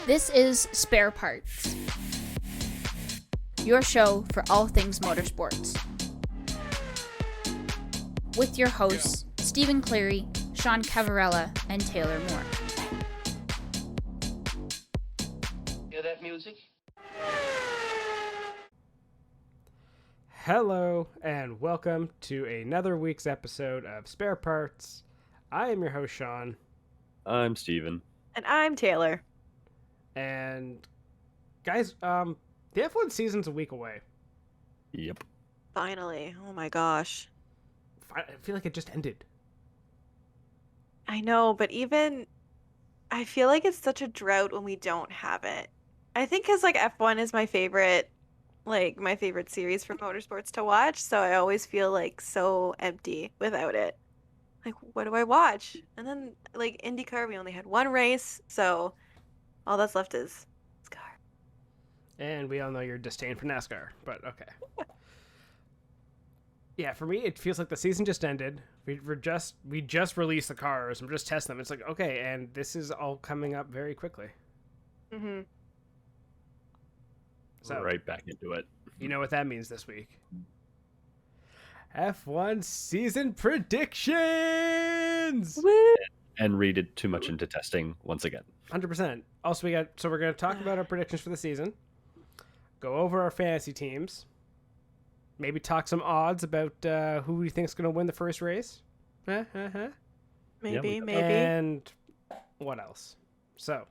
This is Spare Parts, your show for all things motorsports. With your hosts, Stephen Cleary, Sean Cavarella, and Taylor Moore. Hear that music? Hello, and welcome to another week's episode of Spare Parts. I am your host, Sean. I'm Steven. And I'm Taylor. And, guys, the F1 season's a week away. Yep. Finally. Oh my gosh. I feel like it just ended. I know, but I feel like it's such a drought when we don't have it. I think because, F1 is my favorite series for motorsports to watch, so I always feel, so empty without it. What do I watch? And then, IndyCar, we only had one race, so all that's left is NASCAR. And we all know your disdain for NASCAR, but okay. Yeah, for me, it feels like the season just ended. We just released the cars. I'm just testing them. It's like, okay, and this is all coming up very quickly. Mm-hmm. So, right back into it. You know what that means this week. F1 season predictions! Woo! And read it too much into testing once again. 100%. Also, we're going to talk about our predictions for the season. Go over our fantasy teams. Maybe talk some odds about who we think is going to win the first race. Maybe. And what else? So,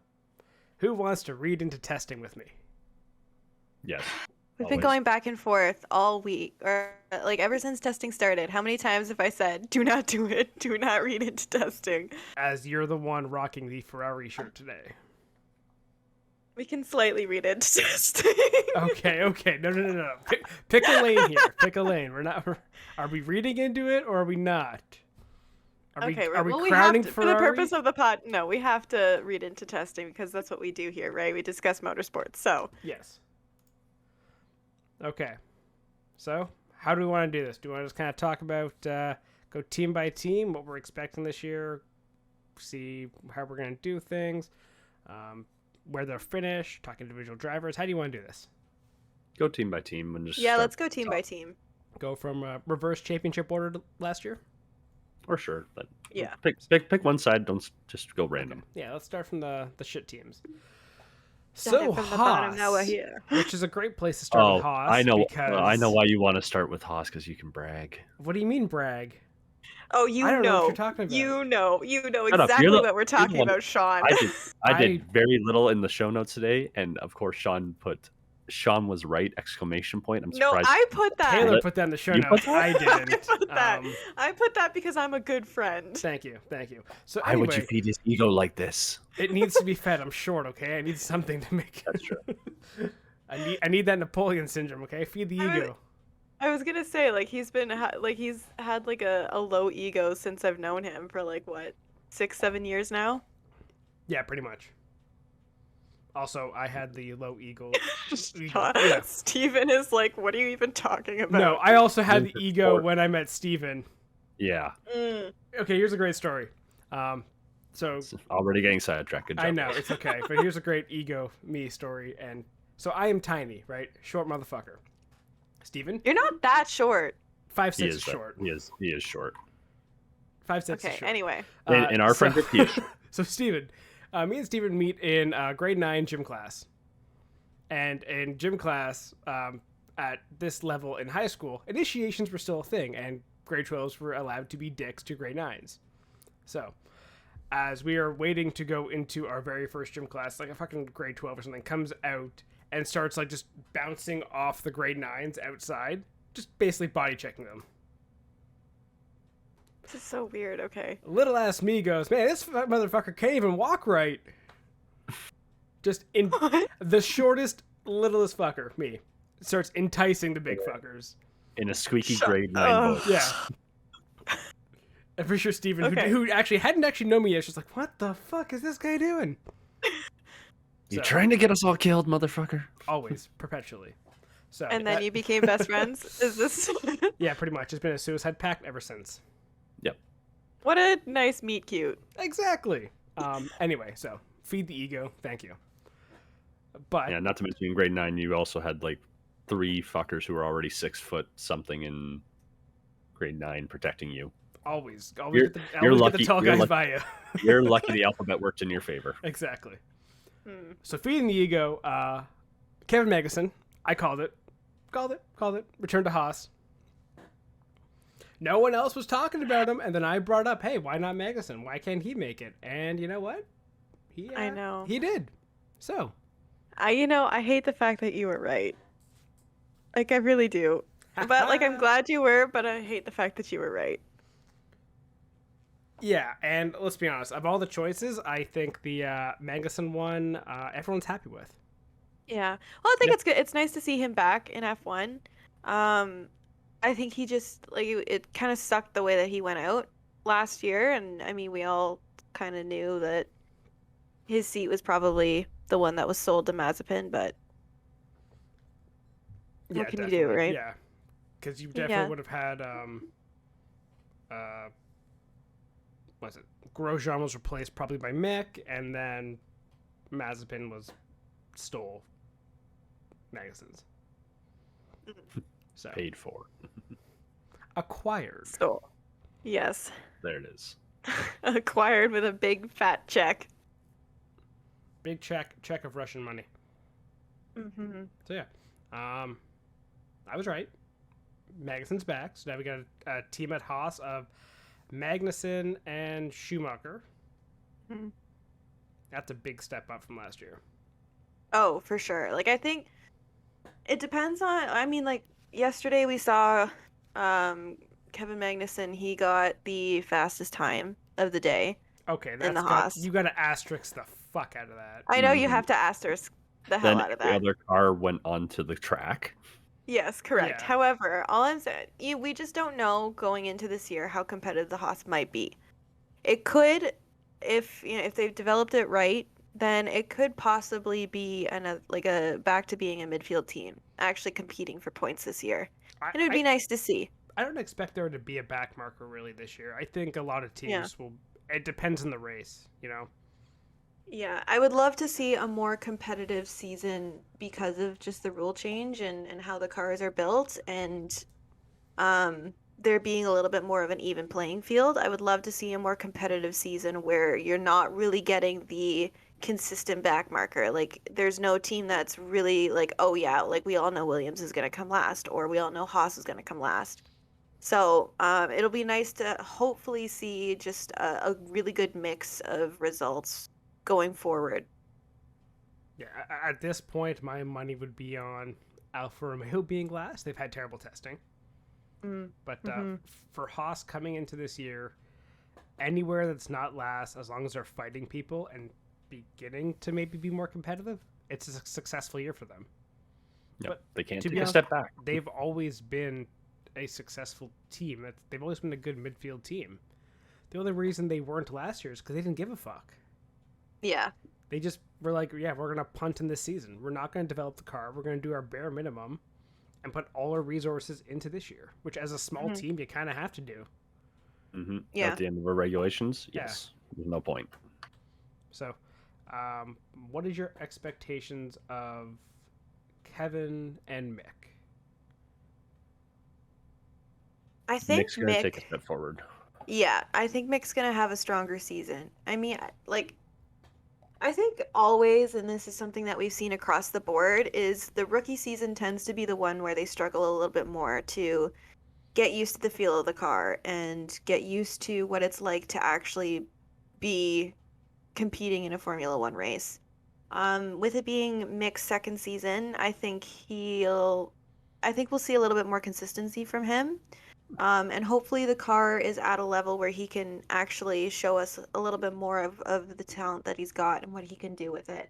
who wants to read into testing with me? Yes. We've been going back and forth all week, or ever since testing started. How many times have I said, do not do it, do not read into testing? As you're the one rocking the Ferrari shirt today. We can slightly read into testing. Okay. No. Pick a lane here. Pick a lane. Are we reading into it or are we not? Are we crowning Ferrari? For the purpose of the pod, no, we have to read into testing because that's what we do here, right? We discuss motorsports, so. Yes. Okay. So, how do we want to do this? Do we want to just kind of talk about, go team by team, what we're expecting this year, see how we're going to do things, where they'll finish, talk individual drivers? How do you want to do this? Go team by team and just let's go team by team. Go from reverse championship order to last year? Or sure, but yeah. Pick one side. Don't just go random. Okay. Yeah, let's start from the shit teams. So Haas, now we're here. which is a great place to start with Haas. I know. Because... I know why you want to start with Haas because you can brag. What do you mean brag? Oh, I don't know what you're talking about. You know exactly what we're talking about, Sean. I did very little in the show notes today, and of course, Sean was right! ! I'm surprised. No, I put that. Taylor put that in the show notes. I didn't. I put that because I'm a good friend. Thank you. So why would you feed his ego like this? It needs to be fed. I'm short, okay? I need something to make. That's true. I need that Napoleon syndrome, okay? Feed the ego. I was gonna say he's had a low ego since I've known him for 6-7 years now. Yeah, pretty much. Also, I had the low ego. Yeah. Steven is what are you even talking about? No, I also had the ego when I met Steven. Yeah. Okay, here's a great story. So it's already getting sidetracked. Good job. I know, it's okay. But here's a great ego me story. And so I am tiny, right? Short motherfucker. Steven? You're not that short. 5'6" is short. He is short. 5'6" is short. Okay, anyway. In our friend group, he is short. So Steven, me and Steven meet in grade 9 gym class. And in gym class, at this level in high school, initiations were still a thing, and grade 12s were allowed to be dicks to grade 9s. So, as we are waiting to go into our very first gym class, a fucking grade 12 or something comes out and starts just bouncing off the grade 9s outside, just basically body checking them. This is so weird, okay. Little ass me goes, man, this motherfucker can't even walk right. Just in the shortest, littlest fucker, me, starts enticing the big fuckers. In a squeaky grade 9 voice. Yeah. I'm pretty sure Steven, who actually hadn't known me yet, was like, what the fuck is this guy doing? You trying to get us all killed, motherfucker? Always, perpetually. So. And then you became best friends? Is this? Yeah, pretty much. It's been a suicide pact ever since. Yep. What a nice meet cute. Exactly. Anyway, so feed the ego. Thank you. But Yeah, not to mention in grade 9, you also had like 3 fuckers who were already 6 foot something in grade 9 protecting you. always You're get the lucky. tall You're guys lucky. by you. You're lucky the alphabet worked in your favor. Exactly. Hmm. So feeding the ego, Kevin Magnussen, I called it. Return to Haas. No one else was talking about him, and then I brought up, hey, why not Magnussen? Why can't he make it? And you know what? I know. He did. So. I hate the fact that you were right. Like, I really do. But, like, I'm glad you were, but I hate the fact that you were right. Yeah, and let's be honest, of all the choices, I think the Magnussen one, everyone's happy with. Yeah. Well, I think it's good. It's nice to see him back in F1. I think he just, like, it kind of sucked the way that he went out last year. And, I mean, we all kind of knew that his seat was probably the one that was sold to Mazepin, but Yeah, what can you definitely. do, right? Yeah, because you definitely Yeah. would have had, what is it? Grosjean was replaced probably by Mick, and then Mazepin stole Magnussen's. So Paid for. acquired. So, yes. There it is. Acquired with a big fat check. Big check of Russian money. Mm-hmm. So yeah, I was right. Magnussen's back, so now we got a team at Haas of Magnussen and Schumacher. Mhm. That's a big step up from last year. Oh, for sure. Like, I think it depends on, I mean, like, yesterday we saw Kevin Magnussen, he got the fastest time of the day. Okay, In the that's Haas. you got to asterisk the fuck out of that. I know you Mhm. have to asterisk the hell Then out of every that. other car went onto the track. Yes, correct. Yeah. However, all I'm saying, we just don't know going into this year how competitive the Haas might be. It could, if they've developed it right, then it could possibly be a back to being a midfield team, actually competing for points this year. I, And it would be I, nice to see. I don't expect there to be a back marker really this year. I think a lot of teams Yeah. will. It depends on the race, you know. Yeah, I would love to see a more competitive season because of just the rule change and how the cars are built and there being a little bit more of an even playing field. I would love to see a more competitive season where you're not really getting the consistent back marker. Like, there's no team that's really like, oh yeah, like we all know Williams is going to come last, or we all know Haas is going to come last. So it'll be nice to hopefully see just a really good mix of results going forward. Yeah, at this point, my money would be on Alfa Romeo being last. They've had terrible testing. But for Haas coming into this year, anywhere that's not last, as long as they're fighting people and beginning to maybe be more competitive, it's a successful year for them. Yep. But They can't to take be a honest, step back. They've always been a successful team. They've always been a good midfield team. The only reason they weren't last year is because they didn't give a fuck. Yeah. They just were like, yeah, we're going to punt in this season. We're not going to develop the car. We're going to do our bare minimum and put all our resources into this year, which as a small team, you kind of have to do. Mm-hmm. Yeah. At the end of our regulations, Yeah. yes. There's no point. So, what is your expectations of Kevin and Mick? I think Nick's going to take a step forward. Yeah, I think Mick's gonna have a stronger season. I mean, like, I think always, and this is something that we've seen across the board, is the rookie season tends to be the one where they struggle a little bit more to get used to the feel of the car and get used to what it's like to actually be competing in a Formula One race. With it being Mick's second season, I think we'll see a little bit more consistency from him. And hopefully the car is at a level where he can actually show us a little bit more of the talent that he's got and what he can do with it.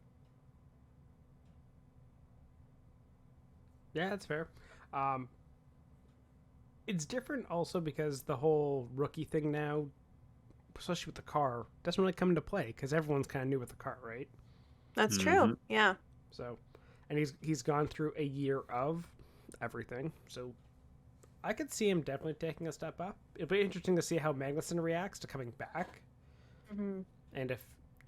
Yeah, that's fair. It's different also because the whole rookie thing now, especially with the car, doesn't really come into play because everyone's kind of new with the car, right? That's true. Yeah. So, and he's gone through a year of everything, so I could see him definitely taking a step up. It'll be interesting to see how Magnussen reacts to coming back, Mm-hmm. and if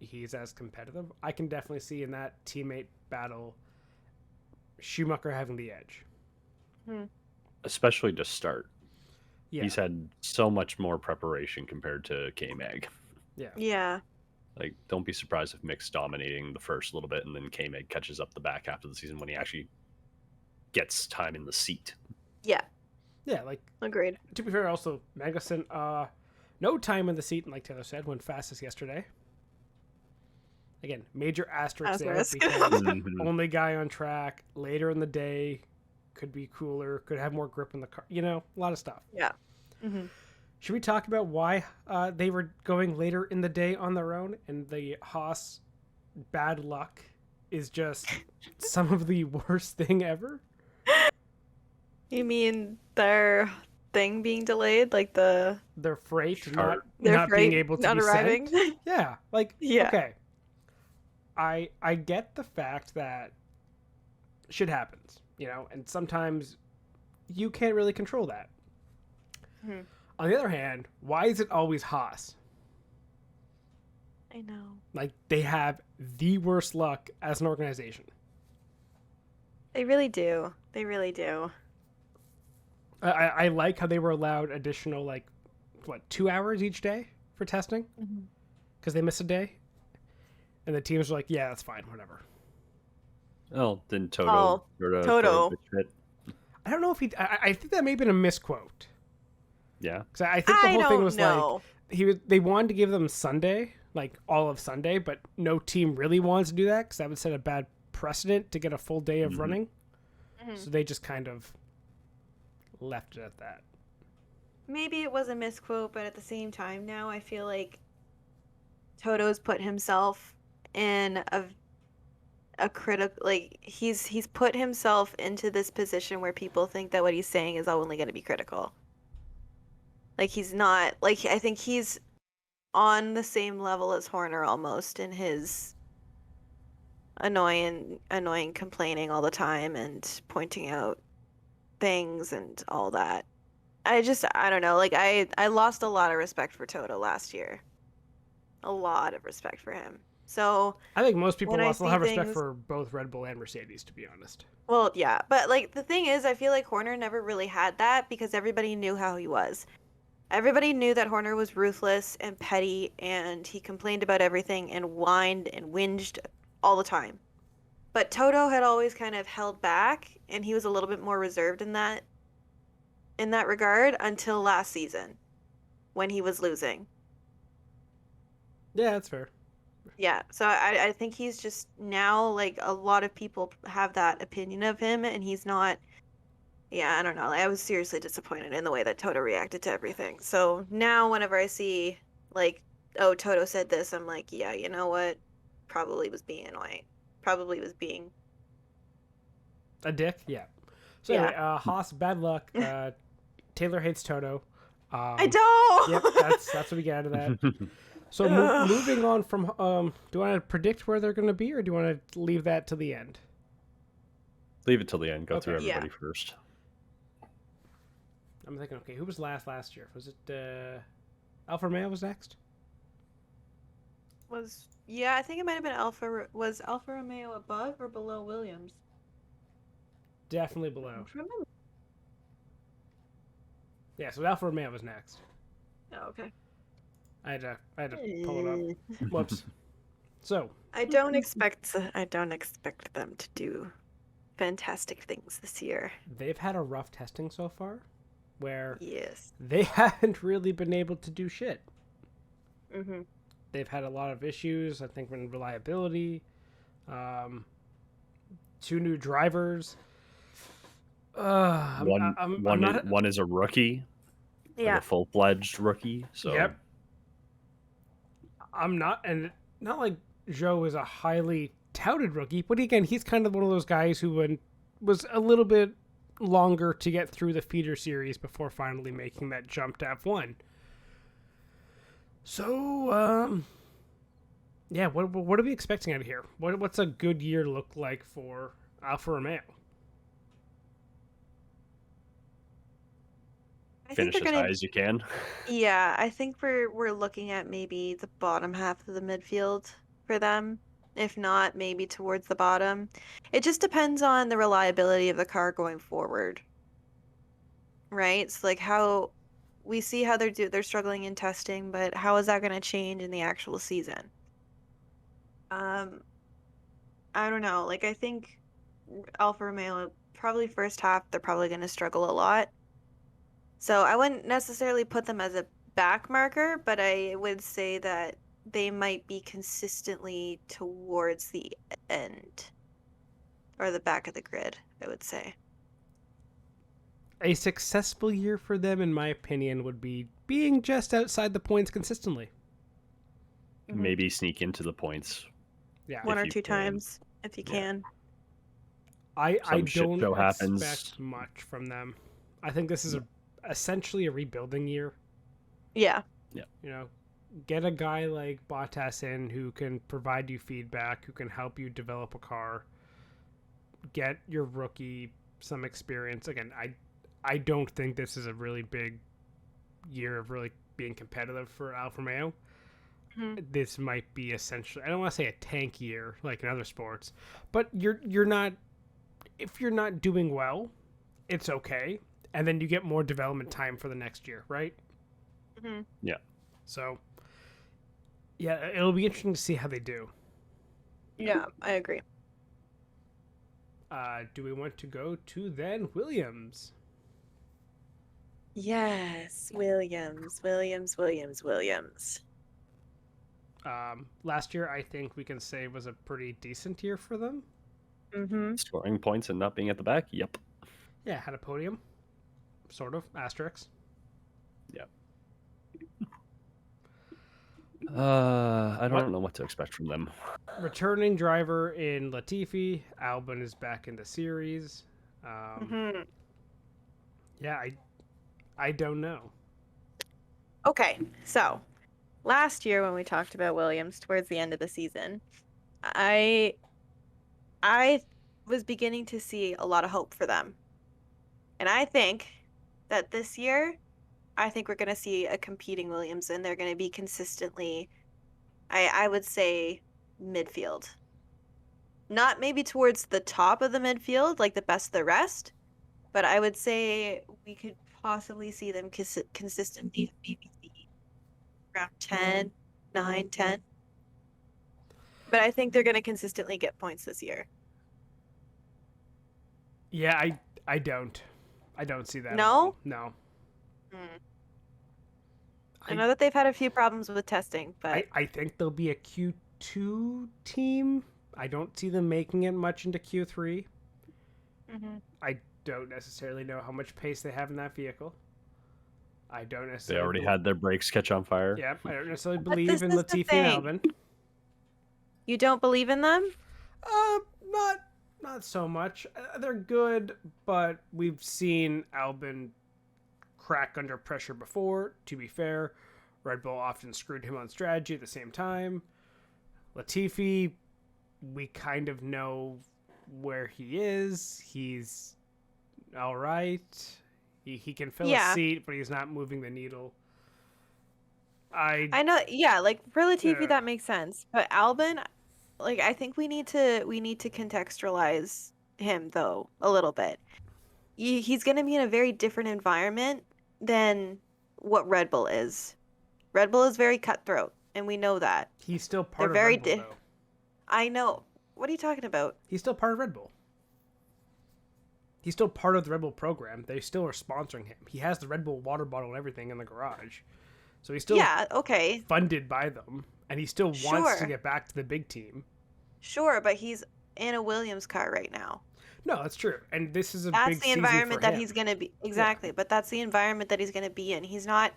he's as competitive. I can definitely see in that teammate battle Schumacher having the edge. Especially to start. Yeah. He's had so much more preparation compared to K-Mag. Yeah. Like, don't be surprised if Mick's dominating the first little bit and then K-Mag catches up the back half of the season when he actually gets time in the seat. Yeah. Yeah, like, Agreed. to be fair, also, Magnussen, no time in the seat, and like Taylor said, went fastest yesterday. Again, major asterisk there Asterisk. because Mhm. only guy on track, later in the day, could be cooler, could have more grip in the car, a lot of stuff. Yeah. Mm-hmm. Should we talk about why they were going later in the day on their own, and the Haas bad luck is just some of the worst thing ever? You mean their thing being delayed, like their Their freight Sure. not freight being able to not be arriving? sent. Yeah, like, Yeah. okay. I get the fact that shit happens, and sometimes you can't really control that. Mhm. On the other hand, why is it always Haas? I know. Like, they have the worst luck as an organization. They really do. They really do. I like how they were allowed additional, 2 hours each day for testing? Because they missed a day? And the teams were like, yeah, that's fine, whatever. Oh, then Toto. Oh, sort of Toto. throw a fit. I don't know if he... I think that may have been a misquote. Yeah. Because I think the whole thing was know. they wanted to give them Sunday, like all of Sunday, but no team really wanted to do that because that would set a bad precedent to get a full day of running. So they just kind of left it at that. Maybe it was a misquote, but at the same time now I feel like Toto's put himself in a critical, like he's put himself into this position where people think that what he's saying is only going to be critical. Like he's not, like I think he's on the same level as Horner almost in his annoying complaining all the time and pointing out things and all that. I don't know, like I lost a lot of respect for Toto last year. A lot of respect for him. So I think most people when I lost a lot see of respect things- for both Red Bull and Mercedes, to be honest. well, yeah, but like the thing is, I feel like Horner never really had that because everybody knew how he was. Everybody knew that Horner was ruthless and petty, and he complained about everything and whined and whinged all the time. But Toto had always kind of held back, and he was a little bit more reserved in that regard until last season, when he was losing. Yeah, that's fair. Yeah, so I think he's just now, like, a lot of people have that opinion of him, and he's not. Yeah, I don't know. I was seriously disappointed in the way that Toto reacted to everything. So now whenever I see, like, oh, Toto said this, I'm like, yeah, you know what? Probably was being annoying. Probably was being. A dick? Yeah. So Yeah. anyway, Haas, bad luck. Taylor hates Toto. I don't! Yep, that's what we get out of that. So moving on from, do you want to predict where they're going to be, or do you want to leave that to the end? Leave it till the end. Go Okay. through Yeah. everybody first. I'm thinking, okay, who was last year? Was it Alfa Romeo was next? Yeah, I think it might have been was Alfa Romeo above or below Williams? Definitely below. I don't remember. Yeah, so Alfa Romeo was next. Oh, okay. I had to pull it up. Whoops. So I don't expect them to do fantastic things this year. they've had a rough testing so far, where Yes. they haven't really been able to do shit. Mm-hmm. They've had a lot of issues, I think, in reliability. 2 new drivers. One is a rookie. Like Yeah. a full-fledged rookie. So Yep. And not like Joe is a highly touted rookie, but again, he's kind of one of those guys who was a little bit longer to get through the feeder series before finally making that jump to F1. So, yeah, what are we expecting out of here? What's a good year look like for Alfa Romeo? I finish think as they're high as you can. Yeah, I think we're looking at maybe the bottom half of the midfield. for them. If not, maybe towards the bottom. It just depends on the reliability of the car going forward. Right? So like how we see how they're struggling in testing, but how is that going to change in the actual season? I don't know. Like I think Alfa Romeo probably first half they're probably going to struggle a lot. So I wouldn't necessarily put them as a back marker, but I would say that they might be consistently towards the end or the back of the grid, I would say. A successful year for them, in my opinion, would be being just outside the points consistently. Maybe sneak into the points. Yeah. One if or you two can. times if you Yeah. can. I Some shit don't show expect happens. much from them. I think this is essentially a rebuilding year. Yeah. You know, get a guy like Bottas in who can provide you feedback, who can help you develop a car. Get your rookie some experience. Again, I don't think this is a really big year of really being competitive for Alfa Romeo. This might be essentially, I don't want to say a tank year like in other sports, but you're not, if you're not doing well, it's okay, and then you get more development time for the next year, right? Yeah. So yeah, it'll be interesting to see how they do. Yeah, I agree. Do we want to go to then Williams? Yes, Williams. Last year I think we can say was a pretty decent year for them. Scoring points and not being at the back. Yep. Yeah, had a podium, sort of, asterisk. Yeah. I don't know what to expect from them. Returning driver in Latifi. Albon is back in the series. Yeah, I don't know. Okay, so last year when we talked about Williams towards the end of the season, I was beginning to see a lot of hope for them. And I think that this year, I think we're going to see a competing Williams, and they're going to be consistently, I would say, midfield. Not maybe towards the top of the midfield, like the best of the rest, but I would say we could possibly see them consistently maybe around 10, 9, 10. But I think they're going to consistently get points this year. Yeah, I don't see that. No? At all. No. I know that they've had a few problems with testing, but I think they'll be a Q2 team. I don't see them making it much into Q3. I don't necessarily know how much pace they have in that vehicle. I don't They necessarily. already had their brakes catch on fire. Yeah, I don't necessarily But believe this in is the Latifi and thing. Albon. you don't believe in them? Not so much. They're good, but we've seen Albon crack under pressure before. To be fair, Red Bull often screwed him on strategy at the same time. Latifi, we kind of know where he is. He's all right. He can fill a seat, but he's not moving the needle. I know, yeah, like for Latifi Yeah. that makes sense, but Albon, like I think we need to contextualize him though a little bit. He's going to be in a very different environment than what Red Bull is. Red Bull is very cutthroat, and we know that. He's still part of They're very Red Bull, though. I know. What are you talking about? He's still part of Red Bull. He's still part of the Red Bull program. They still are sponsoring him. He has the Red Bull water bottle and everything in the garage. So he's still okay. funded by them, and he still wants to get back to the big team. Sure, but he's in a Williams car right now. No, that's true. And this is a That's big the season environment for that him. he's going to be. Exactly, but that's the environment that he's going to be in. He's not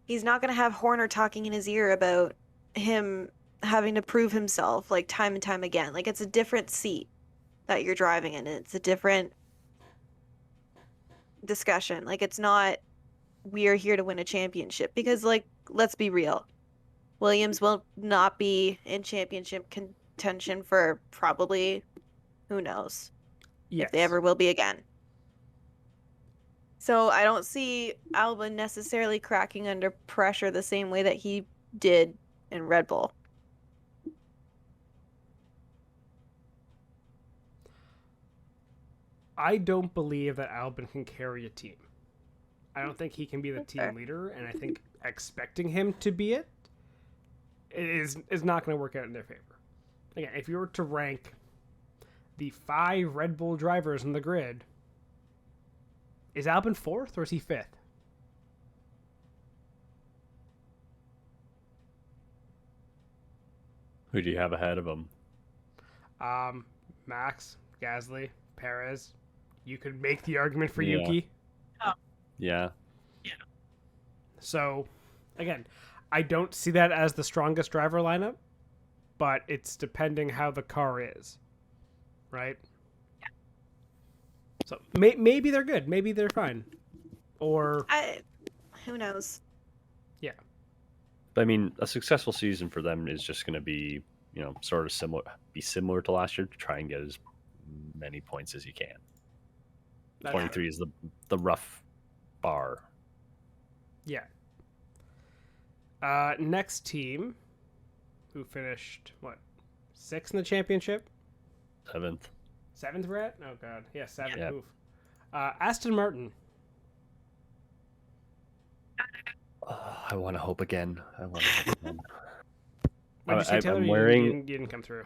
going to have Horner talking in his ear about him having to prove himself like time and time again. Like it's a different seat that you're driving in. It's a different discussion. Like it's not we are here to win a championship, because like let's be real. Williams will not be in championship contention for probably who knows if they ever will be again. So I don't see Albon necessarily cracking under pressure the same way that he did in Red Bull. I don't believe that Albon can carry a team. I don't think he can be the That's team fair. leader, and I think expecting him to be it is not going to work out in their favor. Again, if you were to rank the 5 Red Bull drivers on the grid, is Albon 4th or is he 5th? Who do you have ahead of him? Max, Gasly, Perez. You could make the argument for Yeah. Yuki. Yeah. So, again, I don't see that as the strongest driver lineup, but it's depending how the car is, right? Yeah. So maybe they're good, maybe they're fine, or Who knows? yeah, But I mean, a successful season for them is just going to be, sort of similar to last year, to try and get as many points as you can. that's 23 is the rough bar. yeah. Next team, who finished 6th in the championship, 7th. 7th, Brett? Oh god, yeah, 7th. Yeah. Oof. Aston Martin. I want to hope again. What did you say, Taylor? I'm You wearing. didn't come through.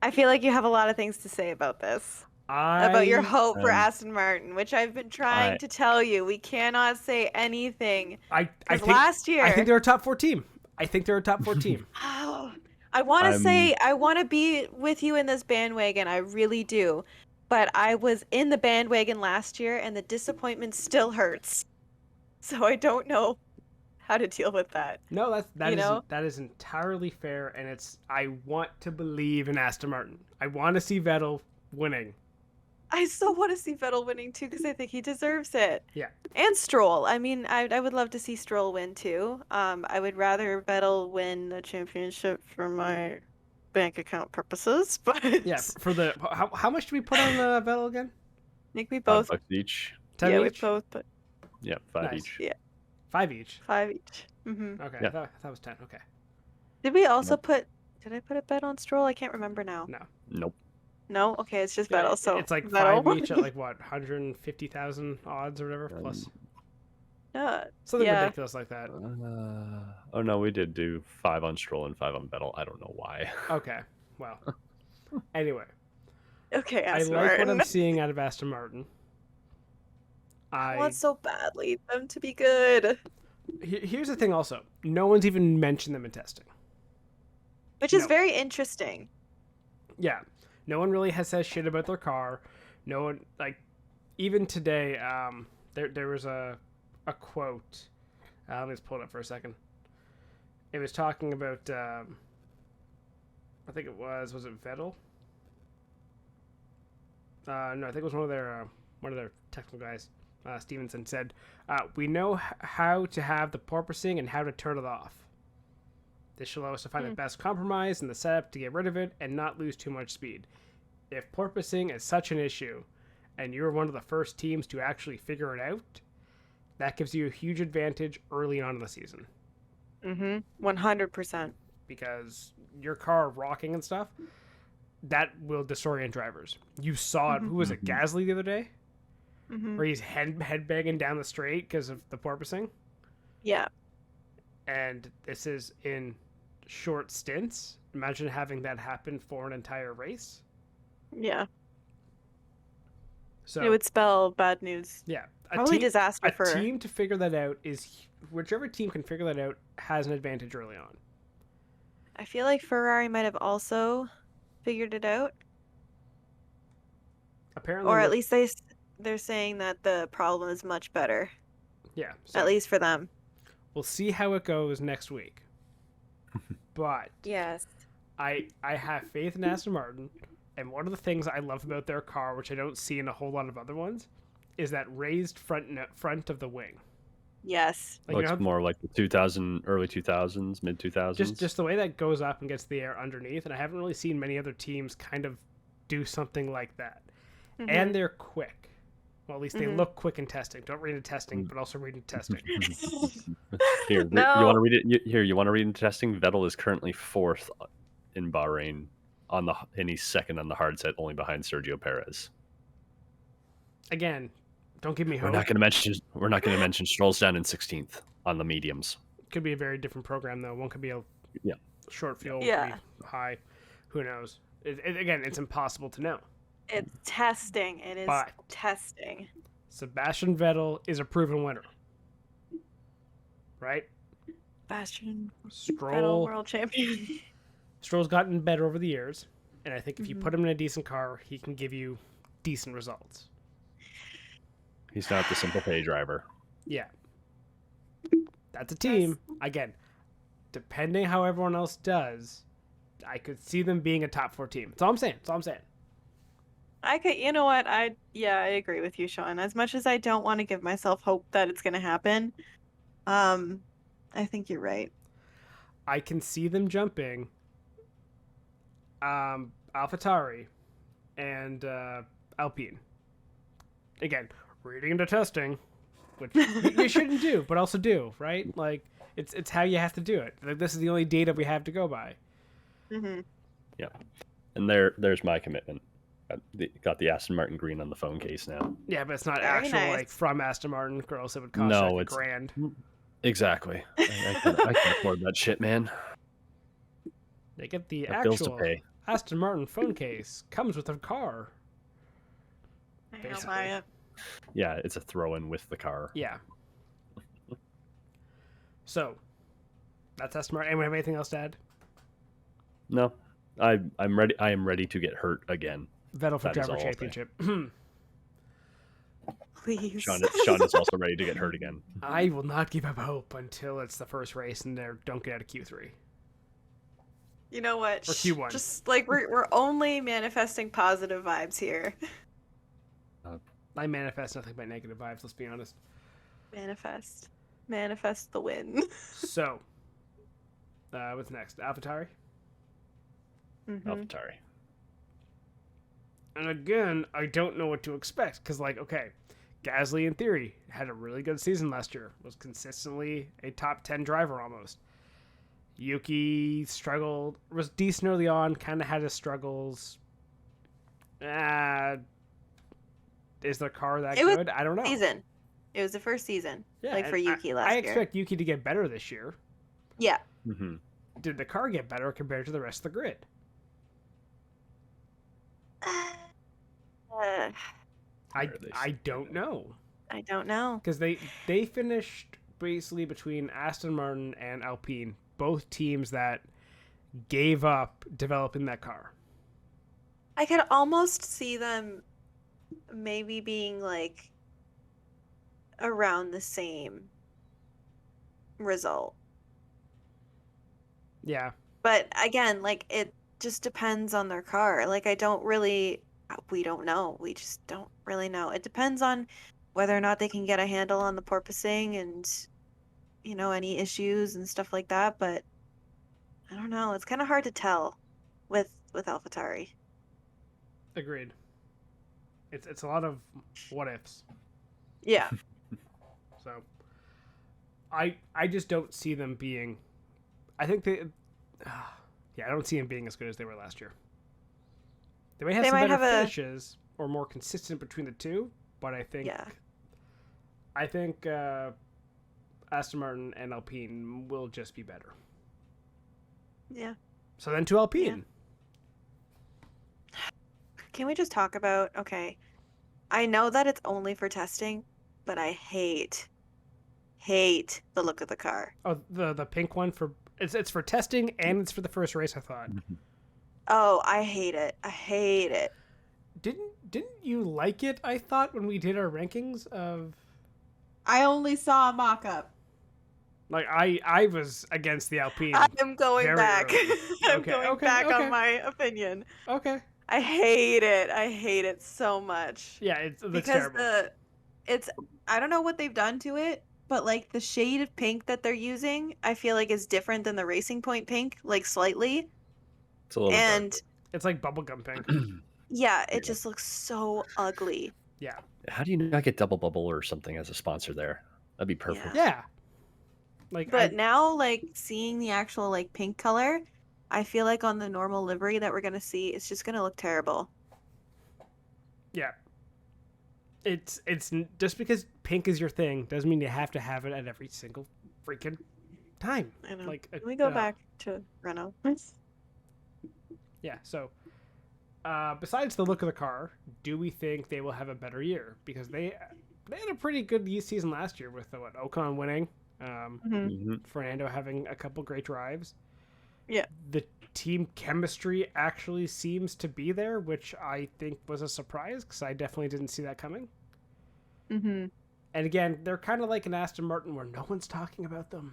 I feel like you have a lot of things to say about this. About your hope for Aston Martin, which I've been trying to tell you. We cannot say anything. I think last year, I think they're a top 4 team. I want to say I want to be with you in this bandwagon. I really do. But I was in the bandwagon last year, and the disappointment still hurts. So I don't know how to deal with that. No, that is entirely fair, and I want to believe in Aston Martin. I want to see Vettel winning. I still want to see Vettel winning too, because I think he deserves it. Yeah. And Stroll. I mean, I would love to see Stroll win too. I would rather Vettel win the championship for my bank account purposes, but yeah, for the how much do we put on Vettel again? I think we both. $5 each. 10 each? We both put Yeah, 5 Nice. each. Yeah. 5 each. 5 each. Mm-hmm. Okay, Yeah. I thought it was 10. Okay. Did we also put? Did I put a bet on Stroll? I can't remember now. No. Nope. No. Okay, it's just Vettel. So it's like Vettel. 5 each at like what 150,000 odds or whatever plus something yeah. ridiculous like that. Oh no, we did do 5 on Stroll and 5 on Vettel. I don't know why. Okay. Well. Anyway, Okay, I Aston like what Martin. I'm seeing out of Aston Martin. I want so badly them to be good, Here's the thing. Also, no one's even mentioned them in testing. which is No. very interesting. Yeah, no one really has said shit about their car. No one, even today. There was a quote. Let me just pull it up for a second. It was talking about. I think it was it Vettel? No, I think it was one of their technical guys. Stevenson said, "We know how to have the porpoising and how to turn it off. This should allow us to find the best compromise in the setup to get rid of it and not lose too much speed. If porpoising is such an issue, and you're one of the first teams to actually figure it out, that gives you a huge advantage early on in the season. 100%. Because your car rocking and stuff, that will disorient drivers. You saw it. Who was it? Gasly the other day, where he's headbanging down the straight because of the porpoising. Yeah. And this is in short stints. Imagine having that happen for an entire race. Yeah. So It would spell bad news. yeah, Probably disaster a for. team to figure that out is whichever team can figure that out has an advantage early on. I feel like Ferrari might have also figured it out, Apparently, or at least they're saying that the problem is much better. yeah. So At least for them. we'll see how it goes next week. But Yes. I have faith in Aston Martin, and one of the things I love about their car, which I don't see in a whole lot of other ones, is that raised front of the wing. Yes. Like, Looks more like the early 2000s, mid 2000s. just the way that goes up and gets the air underneath, and I haven't really seen many other teams kind of do something like that. And they're quick. Well, at least they look quick in testing. Don't read into testing, but also read into testing. Here, No. you want to read it? Here, you want to read into testing? Vettel is currently 4th in Bahrain and he's second on the hard set, only behind Sergio Perez. Again, don't give me hope. We're not going to mention Stroll's down in 16th on the mediums. Could be a very different program though. One could be a short fuel, could be high. Who knows? Again, it's impossible to know. It's testing. It is But testing. Sebastian Vettel is a proven winner, right? Vettel Stroll, world champion. Stroll's gotten better over the years, and I think if you put him in a decent car, he can give you decent results. He's not the simple pay driver. Yeah. That's a team. Again, depending how everyone else does, I could see them being a top 4 team. That's all I'm saying. I could, you know what? I agree with you, Sean. As much as I don't want to give myself hope that it's going to happen, I think you're right. I can see them jumping AlphaTauri and Alpine. Again, reading into testing, which you shouldn't do, but also do, right? Like, it's how you have to do it. Like, this is the only data we have to go by. Mm-hmm. Yeah. And there's my commitment. Got the Aston Martin green on the phone case now. Yeah, but it's not Very actual, nice. like, from Aston Martin, or else it would cost No, like it's $1,000. Exactly. I can't afford that shit, man. They get the Got bills to actual pay. Aston Martin phone case. Comes with a car. I don't Basically. buy it. Yeah, it's a throw-in with the car. Yeah. So, that's Aston Martin. Anyone have anything else to add? No, I'm ready. I am ready to get hurt again. Vettel for That is driver all I'll say. championship. Please. Sean is also ready to get hurt again. I will not give up hope until it's the first race and they don't get out of Q3. You know what? Or Q1. Just like we're only manifesting positive vibes here. I manifest nothing but negative vibes, let's be honest. Manifest the win. So, what's next? AlphaTauri? Mhm. AlphaTauri. And again, I don't know what to expect because, like, okay, Gasly in theory had a really good season last year, was consistently a top 10 driver almost. Yuki struggled, was decent early on, kind of had his struggles. Is the car that It was good? I don't know. Season. It was the first season. Yeah, like for and Yuki I last year. expect Yuki to get better this year. Yeah. Mm-hmm. Did the car get better compared to the rest of the grid? I don't know. I don't know. Because they finished basically between Aston Martin and Alpine, both teams that gave up developing that car. I could almost see them maybe being like around the same result. Yeah. But again, like it just depends on their car. Like we don't know. We just don't really know. It depends on whether or not they can get a handle on the porpoising and, you know, any issues and stuff like that. But I don't know. It's kind of hard to tell with AlphaTauri. Agreed. It's a lot of what ifs. Yeah. So I just don't see them being. I think I don't see them being as good as they were last year. They may have some better finishes or more consistent between the two, but I think Aston Martin and Alpine will just be better. Yeah. So then to Alpine. Can we just talk about, okay, I know that it's only for testing, but I hate the look of the car. Oh, the pink one it's for testing and it's for the first race, I thought. Oh, I hate it. I hate it. Didn't you like it, I thought, when we did our rankings of... I only saw a mock-up. Like, I was against the Alpine. I'm going very back. early. I'm going back on my opinion. Okay. I hate it. I hate it so much. Yeah, it's because terrible. I don't know what they've done to it, but like the shade of pink that they're using, I feel like is different than the Racing Point pink, like slightly. It's a little and it's like bubblegum pink. yeah, it just looks so ugly. Yeah. How do you not get Double Bubble or something as a sponsor there? That'd be perfect. Yeah. Like, but now, like seeing the actual like pink color, I feel like on the normal livery that we're going to see, it's just going to look terrible. Yeah. It's just because pink is your thing doesn't mean you have to have it at every single freaking time. I know. Like, Can we go back to Renault? Yeah, so besides the look of the car, do we think they will have a better year? Because they had a pretty good season last year with Ocon winning, Fernando having a couple great drives. Yeah. The team chemistry actually seems to be there, which I think was a surprise because I definitely didn't see that coming. Mm-hmm. And again, they're kind of like an Aston Martin where no one's talking about them.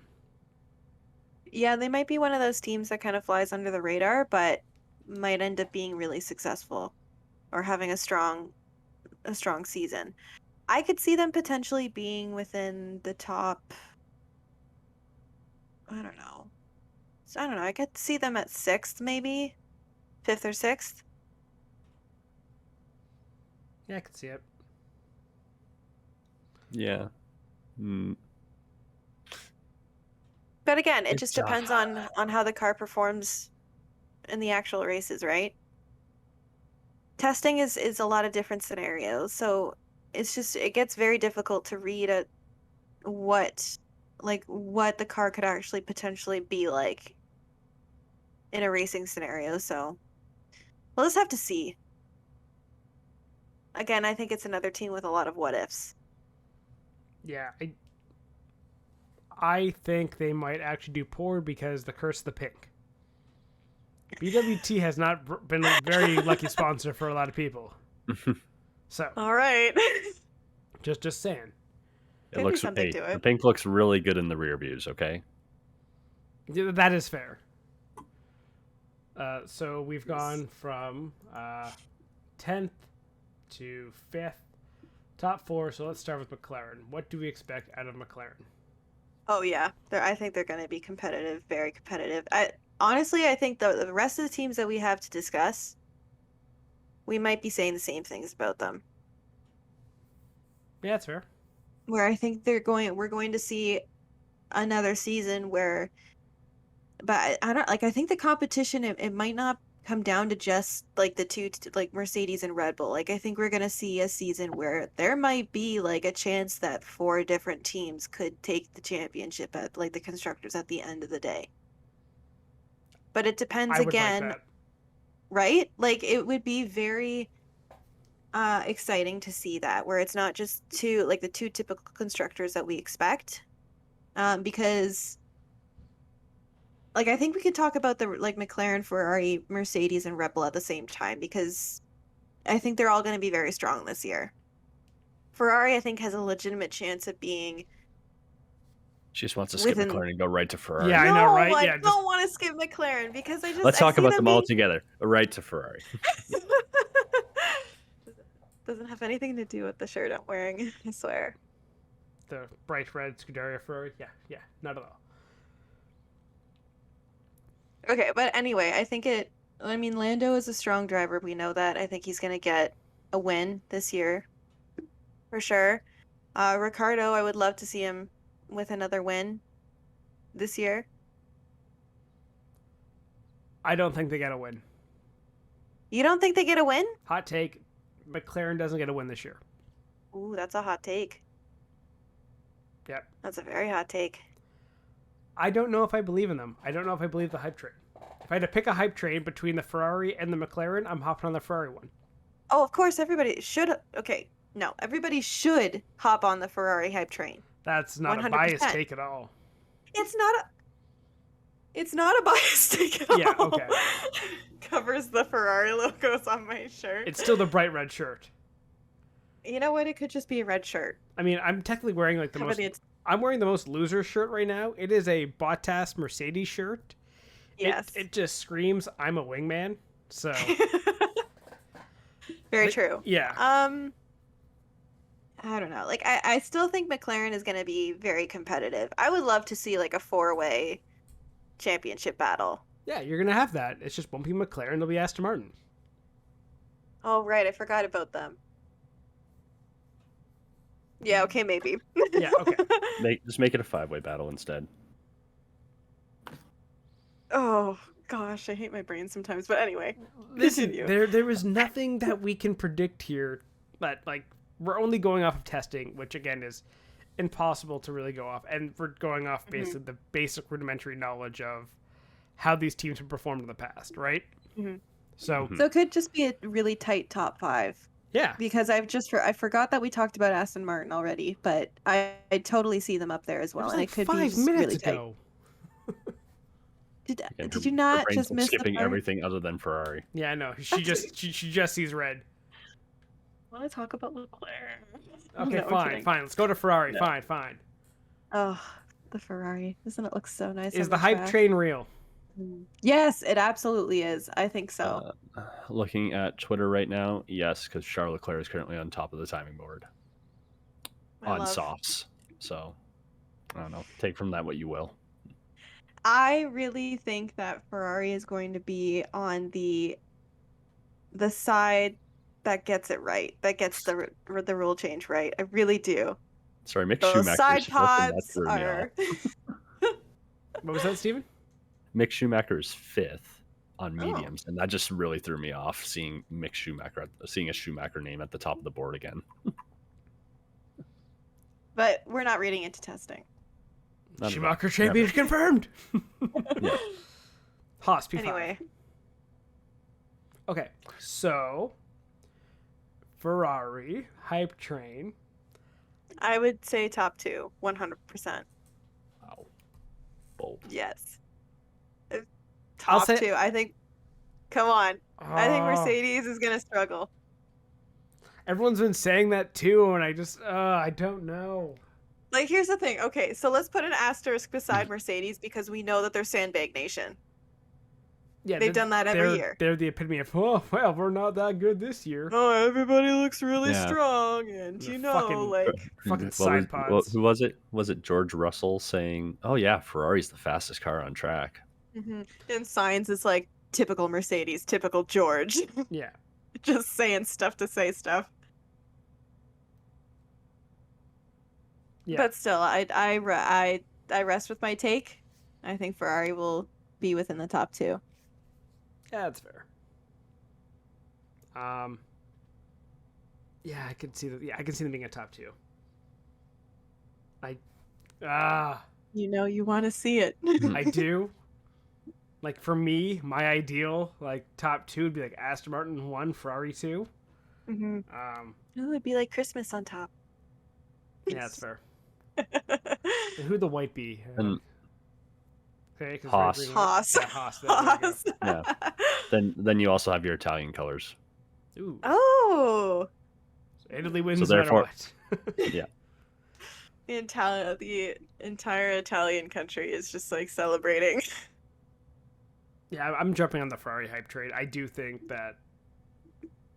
Yeah, they might be one of those teams that kind of flies under the radar, but might end up being really successful or having a strong season. I could see them potentially being within the top. I don't know. I could see them at 6th, maybe 5th or 6th. Yeah, I could see it. Yeah. But again, it It's just depends on how the car performs in the actual races, right? Testing is a lot of different scenarios, so it gets very difficult to read at what the car could actually potentially be like in a racing scenario. So we'll just have to see. Again, I think it's another team with a lot of what ifs. Yeah, I think they might actually do poor because the curse of the pink. BWT has not been a very lucky sponsor for a lot of people. So, All right. just saying. Could be something to it. The pink looks really good in the rear views, okay? Yeah, that is fair. So we've gone from 10th to 5th, top 4. So let's start with McLaren. What do we expect out of McLaren? Oh yeah, I think they're going to be competitive, very competitive. Honestly, I think the rest of the teams that we have to discuss, we might be saying the same things about them. Yeah, that's fair. Where I think we're going to see another season where, but I think the competition, it might not come down to just like the two, like Mercedes and Red Bull. Like I think we're going to see a season where there might be like a chance that 4 different teams could take the championship at like the constructors at the end of the day. But it depends again, right? Like it would be very exciting to see that where it's not just the two typical constructors that we expect, because like I think we could talk about the like McLaren, Ferrari, Mercedes, and Red Bull at the same time because I think they're all going to be very strong this year. Ferrari, I think, has a legitimate chance of being. She just wants to skip McLaren and go right to Ferrari. Yeah, I know, right? I Yeah, don't want to skip McLaren because Let's talk about them all together. Right to Ferrari. Doesn't have anything to do with the shirt I'm wearing, I swear. The bright red Scuderia Ferrari? Yeah, not at all. Okay, but anyway, Lando is a strong driver. We know that. I think he's going to get a win this year for sure. Ricciardo, I would love to see him with another win this year. I don't think they get a win. You don't think they get a win? Hot take, McLaren doesn't get a win this year. Ooh, that's a hot take. Yep. That's a very hot take. I don't know if I believe in them. I don't know if I believe the hype train. If I had to pick a hype train between the Ferrari and the McLaren, I'm hopping on the Ferrari one. Oh, of course, everybody should. Okay, no, everybody should hop on the Ferrari hype train. That's not 100%. A biased take at all. It's not a biased take at all. Yeah, okay. Covers the Ferrari logos on my shirt. It's still the bright red shirt. You know what? It could just be a red shirt. I mean, I'm technically wearing like the most. I'm wearing the most loser shirt right now. It is a Bottas Mercedes shirt. Yes. It just screams, I'm a wingman. So. Very true. Yeah. I don't know. Like, I still think McLaren is going to be very competitive. I would love to see like a 4-way championship battle. Yeah, you're going to have that. It's just won't be McLaren. It'll be Aston Martin. Oh, right. I forgot about them. Yeah, okay, maybe. Yeah, okay. Just make it a 5-way battle instead. Oh, Gosh, I hate my brain sometimes. But anyway, Listen, continue. there is nothing that we can predict here. But like, we're only going off of testing, which again is impossible to really go off, and we're going off basically the basic rudimentary knowledge of how these teams have performed in the past, right? So So it could just be a really tight top 5. yeah, Because I forgot that we talked about Aston Martin already, but I totally see them up there as it well, was and like it could be 5 just minutes really tight. ago. Again, Did her- you not her brain's just been miss the skipping part? everything other than Ferrari? Yeah, I know. She just sees red. Want to talk about Leclerc? Okay, No, I'm fine, kidding. fine. Let's go to Ferrari. Yeah. Fine. Oh, the Ferrari! Doesn't it look so nice? Is on the hype track? train real? Yes, it absolutely is. I think so. Looking at Twitter right now, yes, because Charles Leclerc is currently on top of the timing board I on love- softs. So I don't know. Take from that what you will. I really think that Ferrari is going to be on the side that gets it right, that gets the rule change right. I really do. Sorry, Mick Those Schumacher. side is fifth, and that pods threw me are. off. What was that, Steven? Mick Schumacher is 5th on Oh. mediums, and that just really threw me off seeing seeing a Schumacher name at the top of the board again. But we're not reading into testing. Not at all. Schumacher Never. champion confirmed. Yeah. Haas P5. Anyway, Okay, so Ferrari hype train. I would say top 2, 100%. Wow. Bold. Yes. I'll Top say- 2. I think. Come on. I think Oh, Mercedes is gonna struggle. Everyone's been saying that too, and I don't know. Like, here's the thing. Okay, so let's put an asterisk beside Mercedes because we know that they're sandbag nation. Yeah, They've done that every year. They're the epitome of, oh well, we're not that good this year. Oh, everybody looks really Yeah. strong, and The you know, fucking- like, Fucking What side was- pods. Who was it? Was it George Russell saying, "Oh yeah, Ferrari's the fastest car on track"? and Sainz is like typical Mercedes, typical George, Yeah, just saying stuff to say stuff. yeah. But still, I rest with my take. I think Ferrari will be within the top 2. Yeah, that's fair. Yeah, I can see that. Yeah, I can see them being a top 2. You know, you want to see it. I do. Like for me, my ideal like top 2 would be like Aston Martin 1, Ferrari 2. It would be like Christmas on top. Yeah, that's fair. And who'd the white be? And Okay, 'cause Haas. red, green, Haas. white. Yeah, Haas. There we go. Haas. Yeah. Then you also have your Italian colors. Ooh. Oh, So Italy wins So no matter therefore- what. Yeah. the entire Italian country is just like celebrating. Yeah, I'm jumping on the Ferrari hype trade. I do think that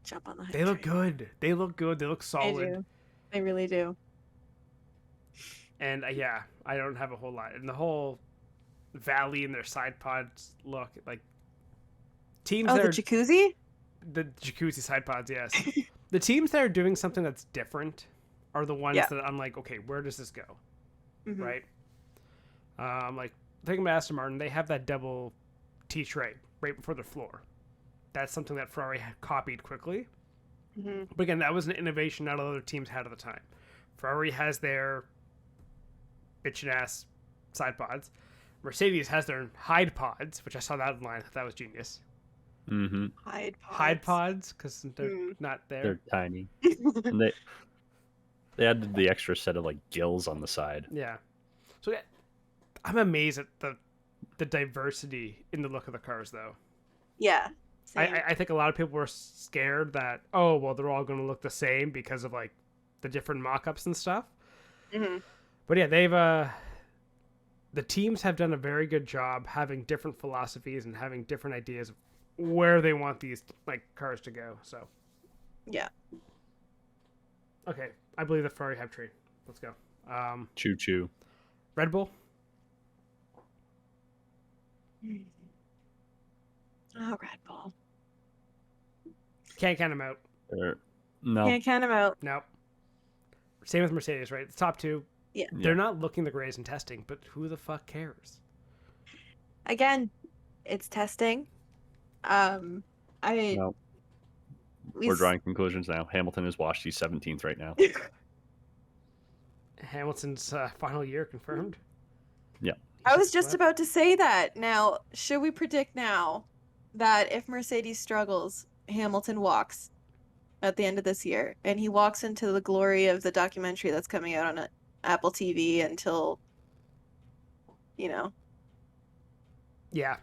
Jump on the hype they look train. good. They look good. They look They solid. do. They really do. And yeah, I don't have a whole lot. And the whole Valley and their side pods look like teams Oh, that the are jacuzzi? the jacuzzi side pods. Yes, the teams that are doing something that's different are the ones Yeah. that I'm like, okay, where does this go? Mhm. Right? Like think about Aston Martin. They have that double T tray right before the floor. That's something that Ferrari had copied quickly. Mhm. But again, that was an innovation not other teams had at the time. Ferrari has their bitchin' ass side pods. Mercedes has their hide pods, which I saw that online. I thought that was genius. Mm-hmm. Hide Pods, because they're Mm. not They're there. tiny. And they added the extra set of like gills on the side. Yeah. So yeah, I'm amazed at the diversity in the look of the cars, though. Yeah. Same. I think a lot of people were scared that, oh, well, they're all going to look the same because of like the different mock-ups and stuff. Mhm. But yeah, they've the teams have done a very good job having different philosophies and having different ideas of where they want these like cars to go. So Yeah. okay, I believe the Ferrari hype trade. Let's go. Choo choo. Red Bull. Oh, Red Bull. Can't count them out. No. Can't count 'em out. Nope. Same with Mercedes, right? The top 2. Yeah. They're not looking the greatest in testing, but who the fuck cares? Again, it's testing. I No, We we're s- drawing conclusions now. Hamilton is washed. He's 17th right now. Hamilton's final year confirmed. Yeah. I was just about to say that. Now, should we predict now that if Mercedes struggles, Hamilton walks at the end of this year, and he walks into the glory of the documentary that's coming out on Apple TV until, Yeah,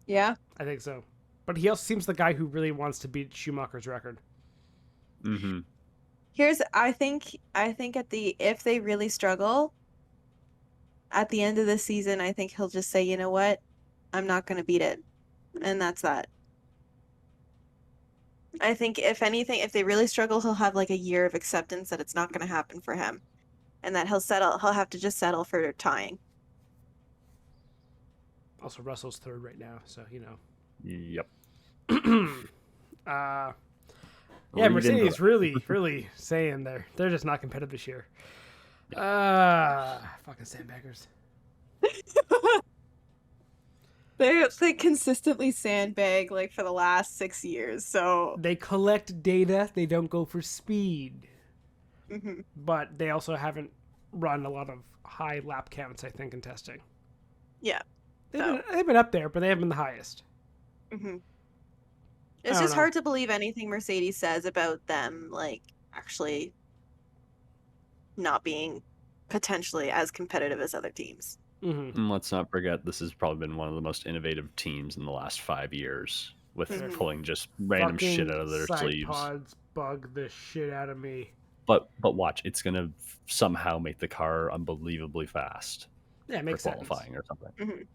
yeah. I think so. But he also seems the guy who really wants to beat Schumacher's record. Mm-hmm. I think if they really struggle at the end of the season, I think he'll just say, you know what, I'm not going to beat it, and that's that. I think if anything, if they really struggle, he'll have like a year of acceptance that it's not going to happen for him, and that he'll have to just settle for tying. Also, Russell's third right now, so Yep. Yeah, Read into Mercedes it. really saying they're just not competitive this year. Fucking sandbaggers. they consistently sandbag like for the last 6 years. So They collect data. They don't go for speed, Mhm. but they also haven't run a lot of high lap counts, I think, in testing. Yeah. They've been up there, but they haven't been the highest. Mhm. I It's don't just know. hard to believe anything Mercedes says about them, like, actually not being potentially as competitive as other teams. Mm-hmm. And let's not forget, this has probably been one of the most innovative teams in the last 5 years with Mhm. pulling just random shit out of their side sleeves. pods bug the shit out of me. But watch, it's gonna somehow make the car unbelievably fast Yeah, it for makes qualifying sense. or something, Mhm.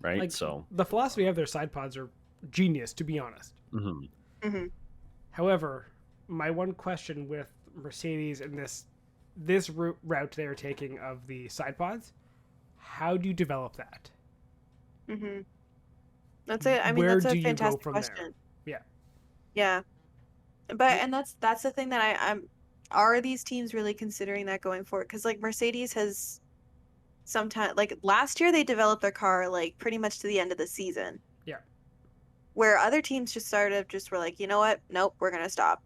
right? Like, So, the philosophy of their side pods are genius, to be honest. mhm. Mhm. However, my one question with Mercedes and this route they are taking of the side pods, how do you develop that? Mhm. That's a I mean Where that's a do you go fantastic from question. there? Yeah. Yeah. But and that's the thing that I'm are these teams really considering that going forward? Because like Mercedes has sometimes like last year they developed their car like pretty much to the end of the season. Yeah. Where other teams just were like, you know what? Nope, we're gonna stop.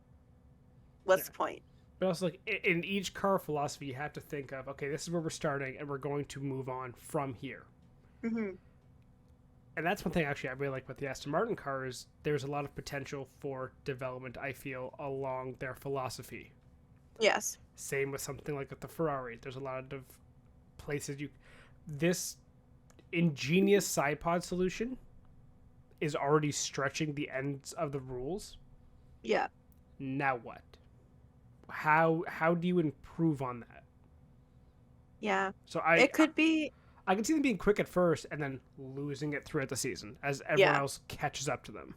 What's Yeah. the point? But also, like, in each car philosophy, you have to think of, okay, this is where we're starting, and we're going to move on from here. Mhm. And that's one thing, actually, I really like with the Aston Martin cars. There's a lot of potential for development, I feel, along their philosophy. Yes. Same with something like with the Ferrari. There's a lot of places this ingenious side pod solution is already stretching the ends of the rules. Yeah. Now what? How do you improve on that? Yeah. So It could be I can see them being quick at first and then losing it throughout the season as everyone Yeah. else catches up to them.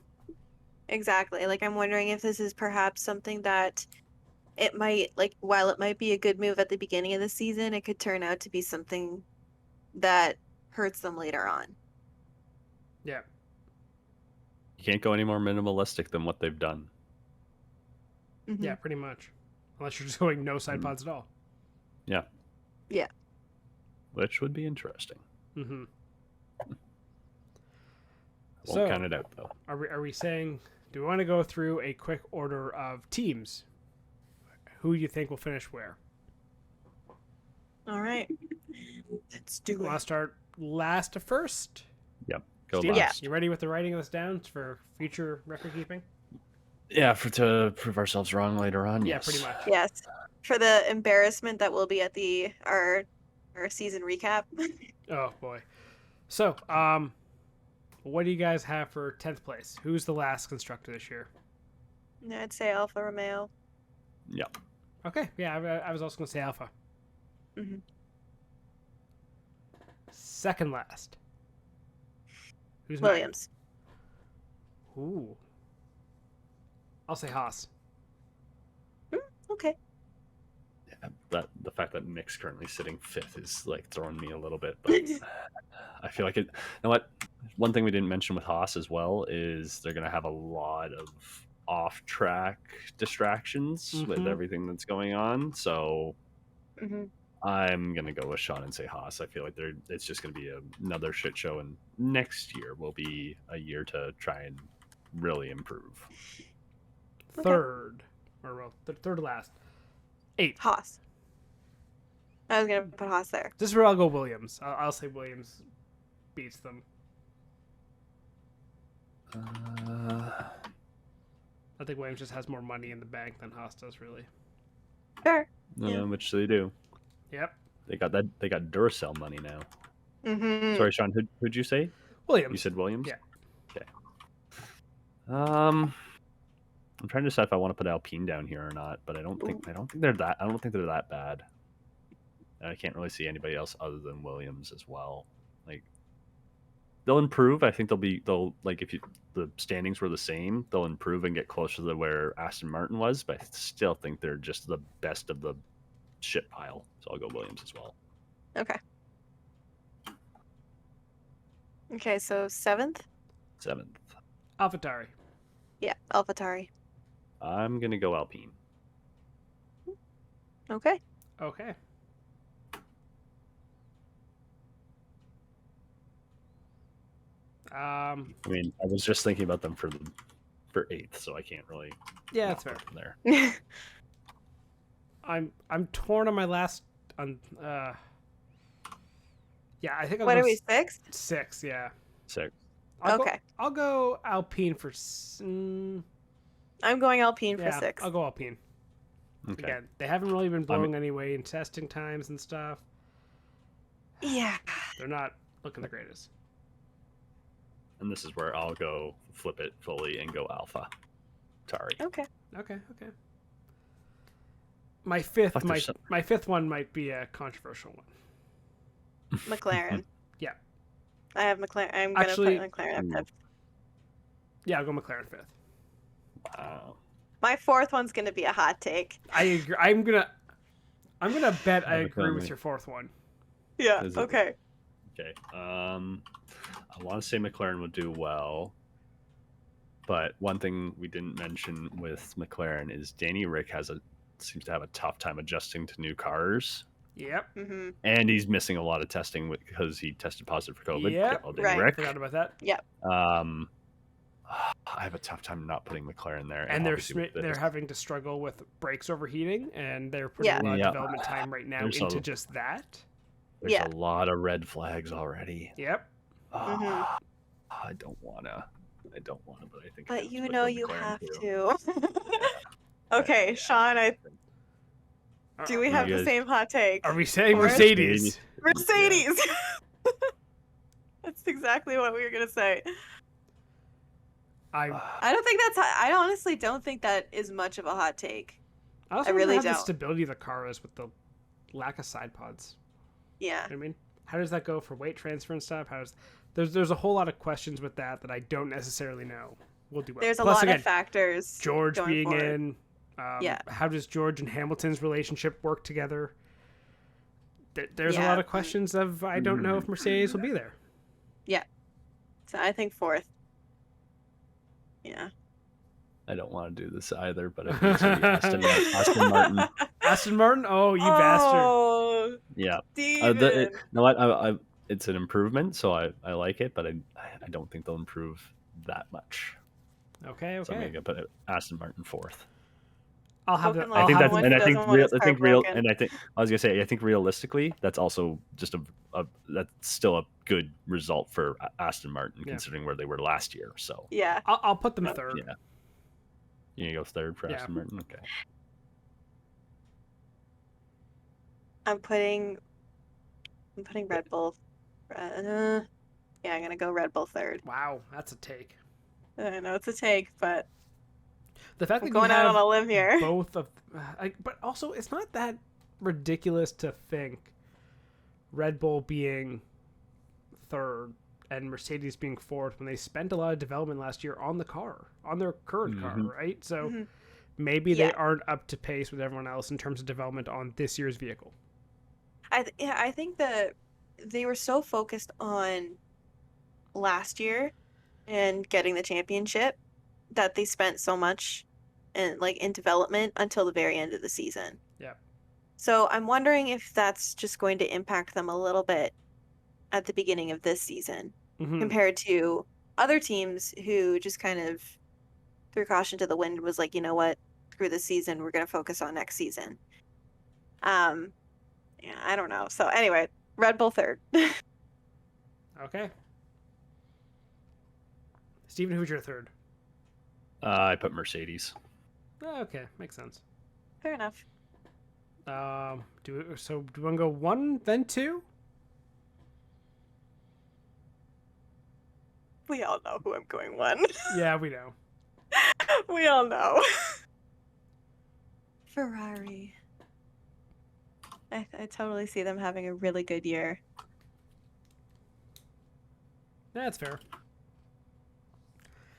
exactly. Like I'm wondering if this is perhaps something that it might like while it might be a good move at the beginning of the season, it could turn out to be something that hurts them later on. Yeah. You can't go any more minimalistic than what they've done. Mhm. Yeah, pretty much. Unless you're just going no side pods at all. Yeah. Yeah. Which would be interesting. Mm-hmm. Won't count it out though. Are we saying, do we want to go through a quick order of teams? Who do you think will finish where? All right. Let's do Want to it. start last to first? Yep. Go Steve, last. you ready with the writing of this down for future record keeping? Yeah, to prove ourselves wrong later on. Yeah, Yes. pretty much. Yes. For the embarrassment that will be at our season recap. Oh boy. So, what do you guys have for 10th place? Who's the last constructor this year? I'd say Alfa Romeo. Yep. Okay, yeah, I was also going to say Alpha. Mhm. Second last. Who's mine? Williams. Ooh. I'll say Haas. Okay. That the fact that Mick's currently sitting 5th is like throwing me a little bit, but I feel like it. You know what? One thing we didn't mention with Haas as well is they're going to have a lot of off-track distractions with Mhm. everything that's going on. So hmm I'm gonna go with Sean and say Haas. I feel like it's just gonna be another shit show, and next year will be a year to try and really improve. Third, or well, third to last. 8th. Haas. I was gonna put Haas there. This is where I'll go Williams. I'll say Williams beats them. I think Williams just has more money in the bank than Haas does, really. Fair. Yeah. Which they do. Yep. They got Duracell money now. Mm-hmm. Sorry, Sean. Who'd you say? Williams. You said Williams. Yeah. Okay. I'm trying to decide if I want to put Alpine down here or not, but I don't think they're that bad. And I can't really see anybody else other than Williams as well. Like, they'll improve. I think they'll like if the standings were the same, they'll improve and get closer to where Aston Martin was. But I still think they're just the best of the shit pile. So I'll go Williams as well. Okay. Okay, so 7th? 7th. AlphaTauri. Yeah, AlphaTauri. I'm gonna go Alpine. Okay. Okay. I mean, I was just thinking about them for 8th, so I can't really. Yeah, that's fair. put them there. I'm torn on my last. Yeah, I think I'll What go are we, 6th? 6. Yeah. 6th. I'll go Alpine for. I'm going Alpine for Yeah, 6th. I'll go Alpine. Okay. Again, they haven't really been blowing anyway in testing times and stuff. Yeah. They're not looking the greatest. And this is where I'll go flip it fully and go Alpha. Tari. Okay. Okay. My fifth Fuck, there's my fifth one might be a controversial one. McLaren. Yeah. I have McLaren. I'm going to put McLaren at 5th. Yeah, I'll go McLaren 5th. Wow. My 4th one's going to be a hot take. I agree. I'm gonna bet I Have a agree with comment. your 4th one. Yeah, Is it? okay. Okay. I want to say McLaren would do well, but one thing we didn't mention with McLaren is Danny Rick seems to have a tough time adjusting to new cars, Yep. Mm-hmm. and he's missing a lot of testing because he tested positive for COVID. Yep. Danny Right. Rick. Forgot about that. I have a tough time not putting McLaren there, And obviously with they're having to struggle with brakes overheating, and they're putting a lot of Yeah. development time right now There's into just that. There's Yeah. a lot of red flags already. Yep. Mhm. I don't wanna, but I think. I But have you to put know the you McLaren have too. to. Okay, Sean, do we Are- have you the guys- same hot take? Are we saying Or- Mercedes? Mercedes! That's exactly what we were going to say. I I honestly don't think that is much of a hot take. also I really wonder how the don't. stability of the car is with the lack of side pods. Yeah. You know what I mean, how does that go for weight transfer and stuff? There's a whole lot of questions with that I don't necessarily know. We'll do well. There's a Plus, lot again, of factors. George going being forward. in. Yeah. How does George and Hamilton's relationship work together? There's a Yeah. lot of questions of I don't know if Mercedes will be there. So I think 4th. Yeah. I don't want to do this either, but I think it's gonna be Aston Martin. Aston Martin? Oh, you bastard. Oh, Yeah. Steven. You know what? It's an improvement, so I like it, but I don't think they'll improve that much. Okay. So I'm gonna put Aston Martin 4th. I'll have Spoken that. like I think that's, someone and who I think doesn't want real, his I car think real, broken. and I was gonna say, I think realistically, that's also just that's still a good result for Aston Martin Yeah. considering where they were last year. So Yeah. I'll put them third. yeah, you gonna go 3rd for Yeah. Aston Martin? Okay. I'm putting Red Bull. Yeah, I'm gonna go Red Bull 3rd. Wow, that's a take. I know it's a take, but The fact I'm that going you out have on a limb here. both of, but also it's not that ridiculous to think Red Bull being 3rd and Mercedes being 4th when they spent a lot of development last year on the car, on their current car, right? So Mhm. maybe they Yeah. aren't up to pace with everyone else in terms of development on this year's vehicle. I think that they were so focused on last year and getting the championship that they spent so much in development until the very end of the season. Yeah. So I'm wondering if that's just going to impact them a little bit at the beginning of this season Mhm. compared to other teams who just kind of threw caution to the wind and was like, you know what, screw this season, we're going to focus on next season. Yeah, I don't know. So anyway, Red Bull third. Okay. Steven, who's your third? I put Mercedes. Oh, okay, makes sense. Fair enough. Do we want to go 1 then 2? We all know who I'm going one. Yeah, we know. We all know. Ferrari. I totally see them having a really good year. That's fair.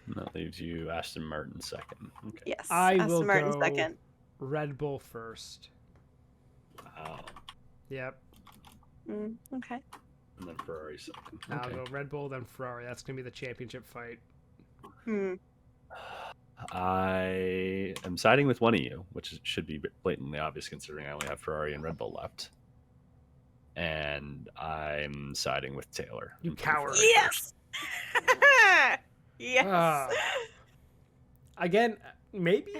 That leaves you Aston Martin second. Okay. Yes. I Aston will Martin go second. Red Bull first. Wow. Yep. Okay. And then Ferrari second. I'll Okay. go Red Bull, then Ferrari. That's going to be the championship fight. I am siding with one of you, which should be blatantly obvious considering I only have Ferrari and Red Bull left. And I'm siding with Taylor. You and putting coward. Ferrari Yes. Yes. Ah. Again, maybe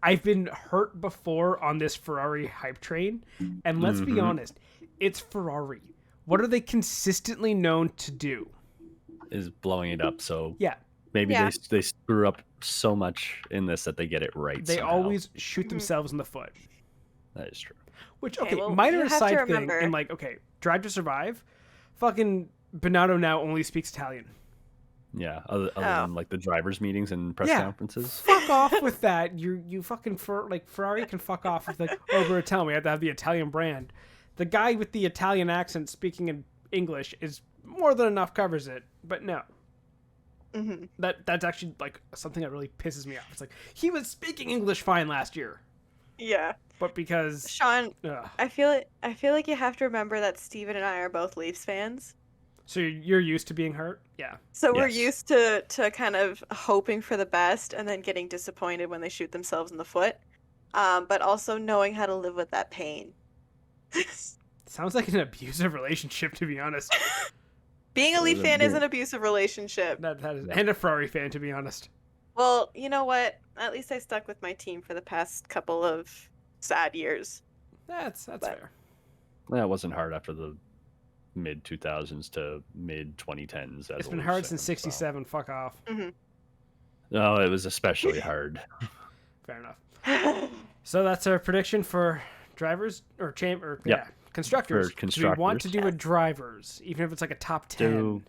I've been hurt before on this Ferrari hype train, and let's be honest, it's Ferrari. What are they consistently known to do? Is blowing it up. So Yeah, maybe Yeah. they screw up so much in this that they get it right. they somehow. always shoot themselves in the foot. That is true. Which, Okay, okay, well, minor you have to side thing, remember- and like, okay, Drive to Survive, fucking Bernardo now only speaks Italian. Yeah, other than like the drivers' meetings and press Yeah. conferences. Fuck off with that. You fucking Ferrari can fuck off with like, oh, we're Italian. We have to have the Italian brand. The guy with the Italian accent speaking in English is more than enough covers it. But no, that's actually like something that really pisses me off. It's like he was speaking English fine last year, Yeah. but because Sean, ugh. I feel like you have to remember that Steven and I are both Leafs fans. So you're used to being hurt. Yeah. So we're Yes. used to kind of hoping for the best and then getting disappointed when they shoot themselves in the foot. But also knowing how to live with that pain. Sounds like an abusive relationship, to be honest. Being a It Leaf was a fan is bit- an abusive relationship. That is, Yeah. and a Ferrari fan, to be honest. Well, you know what? At least I stuck with my team for the past couple of sad years. That's But- fair. That wasn't hard after the mid 2000s to mid 2010s. It's been hard since '67. Fuck off. No, it was especially hard. Fair enough. So that's our prediction for drivers or constructors. For Do we want to constructors. do a drivers, even if it's like a top 10?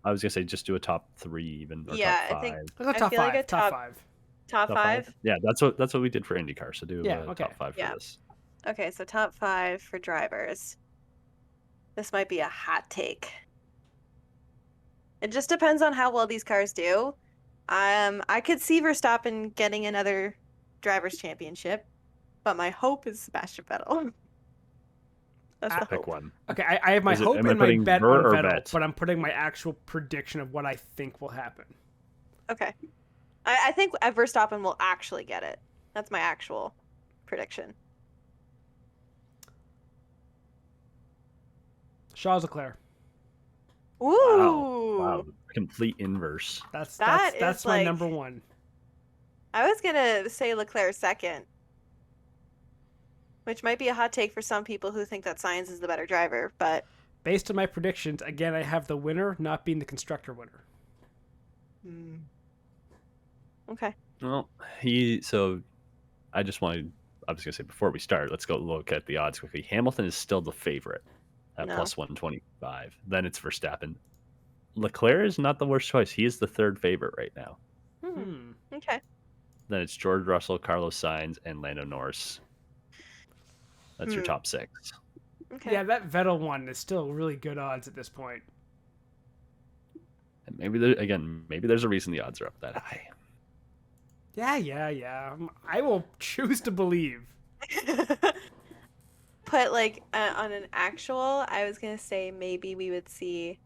I was gonna say just do a top 3 even or Yeah, top I think- 5. Let's go I top feel like five. a Top top- five. Top Top five? Yeah, that's what we did for IndyCar. So do Yeah, okay. top 5 for Yeah. this. Okay, so top 5 for drivers. This might be a hot take. It just depends on how well these cars do. I could see Verstappen getting another drivers' championship, but my hope is Sebastian Vettel. That's the Pick hope. one. Okay, I have my Is it- hope am I and my putting bet Ver on or Vettel, Bet? but I'm putting my actual prediction of what I think will happen. Okay. I think Verstappen will actually get it. That's my actual prediction. Charles Leclerc. Ooh. Wow. Complete inverse. That's That that's is my like- number one. I was gonna say Leclerc second, which might be a hot take for some people who think that Sainz is the better driver, but Based on my predictions, again, I have the winner not being the constructor winner. okay. Well, I was gonna say before we start, let's go look at the odds quickly. Hamilton is still the favorite at No. plus 125. Then it's Verstappen. Leclerc is not the worst choice. He is the third favorite right now. Okay. Then it's George Russell, Carlos Sainz, and Lando Norris. That's your top 6. Okay. Yeah, that Vettel one is still really good odds at this point. And maybe there's a reason the odds are up that high. Yeah. I will choose to believe. Put like on an actual, I was gonna say maybe we would see.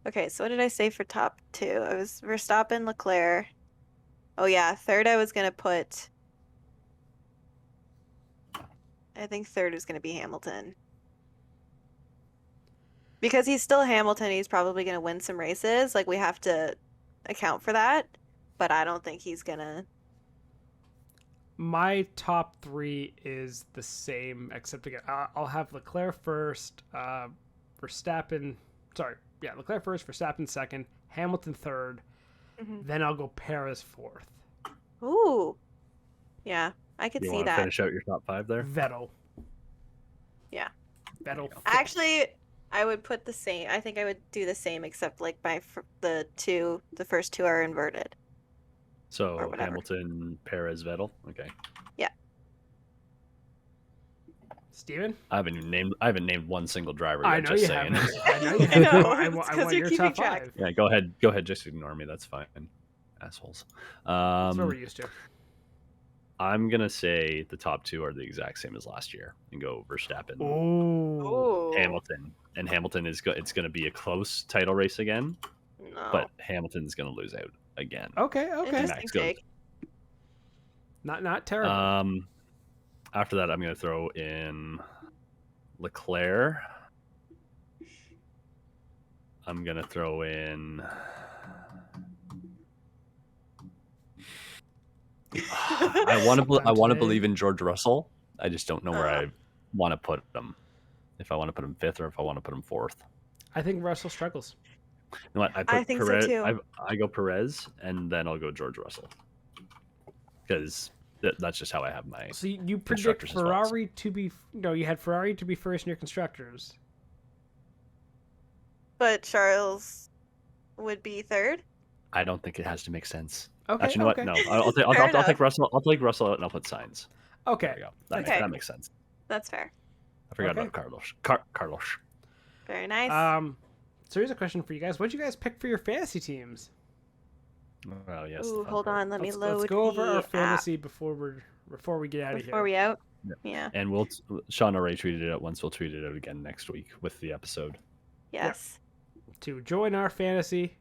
Okay, so what did I say for top 2? It was Verstappen, Leclerc. Oh yeah, third I was gonna put I think third is going to be Hamilton. Because he's still Hamilton, he's probably going to win some races. Like, we have to account for that. But I don't think he's going to. My top three is the same, except again, I'll have Leclerc first, Verstappen. Sorry, yeah, Leclerc first, Verstappen second, Hamilton third. Then I'll go Perez fourth. Ooh. Yeah, I could You see want to that. finish out your top 5 there? Vettel. Yeah. Vettel. fifth. Actually, I would put the same. I think I would do the same, except like the first two are inverted. Or So whatever. Hamilton, Perez, Vettel. Okay. Steven? I haven't named one single driver yet. I know just you saying. haven't. I know you I know, haven't. it's I 'cause want you're your keeping top track. five. Yeah, go ahead. Go ahead. Just ignore me. That's fine. Assholes. That's what we're used to. I'm gonna say the top 2 are the exact same as last year, and go Verstappen, Ooh. Hamilton, and Hamilton it's gonna be a close title race again, No. but Hamilton's gonna lose out again. Okay. Interesting Max goes. take. Not terrible. After that, I'm gonna throw in Leclerc. I'm gonna throw in. I want to believe in George Russell. I just don't know where I want to put him. If I want to put him 5th or if I want to put him 4th. I think Russell struggles. You know what? I think so, Perez. too. I go Perez, and then I'll go George Russell, because that's just how I have my. So you predict Constructors as well, so- Ferrari to be you had Ferrari to be first in your constructors. But Charles would be third. I don't think it has to make sense. Okay. Actually, you know okay. what? No, I'll Fair take Russell. I'll take Russell out, and I'll put Sainz. Okay. There you go. That, Okay. that makes sense. That's fair. I forgot Okay. about Carlos. Carlos. Very nice. So here's a question for you guys. What did you guys pick for your fantasy teams? Well, yes. Ooh, the fun hold part. on. Let me load Let's go over the our app fantasy before we get out of before here. we out. Yeah. Yeah. And Sean already tweeted it out once. We'll tweet it out again next week with the episode. Yes. To join our fantasy.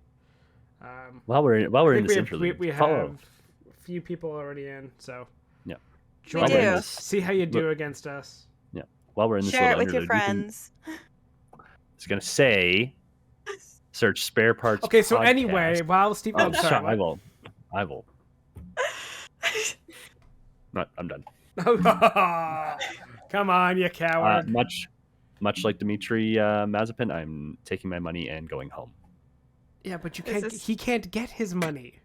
While we're in I think this we interlude, have follow. a few people already in, so Yeah. join We in. do. This- See how you do against us. While we're in this Share it little with your interlude, you can- friends. It's gonna say, search spare parts. Okay, so podcast. anyway, while Steve, Oh, I'm sorry. I will. No, I'm done. Come on, you coward. Much like Dmitry Mazepin, I'm taking my money and going home. Yeah, but you Is can't. this- He can't get his money.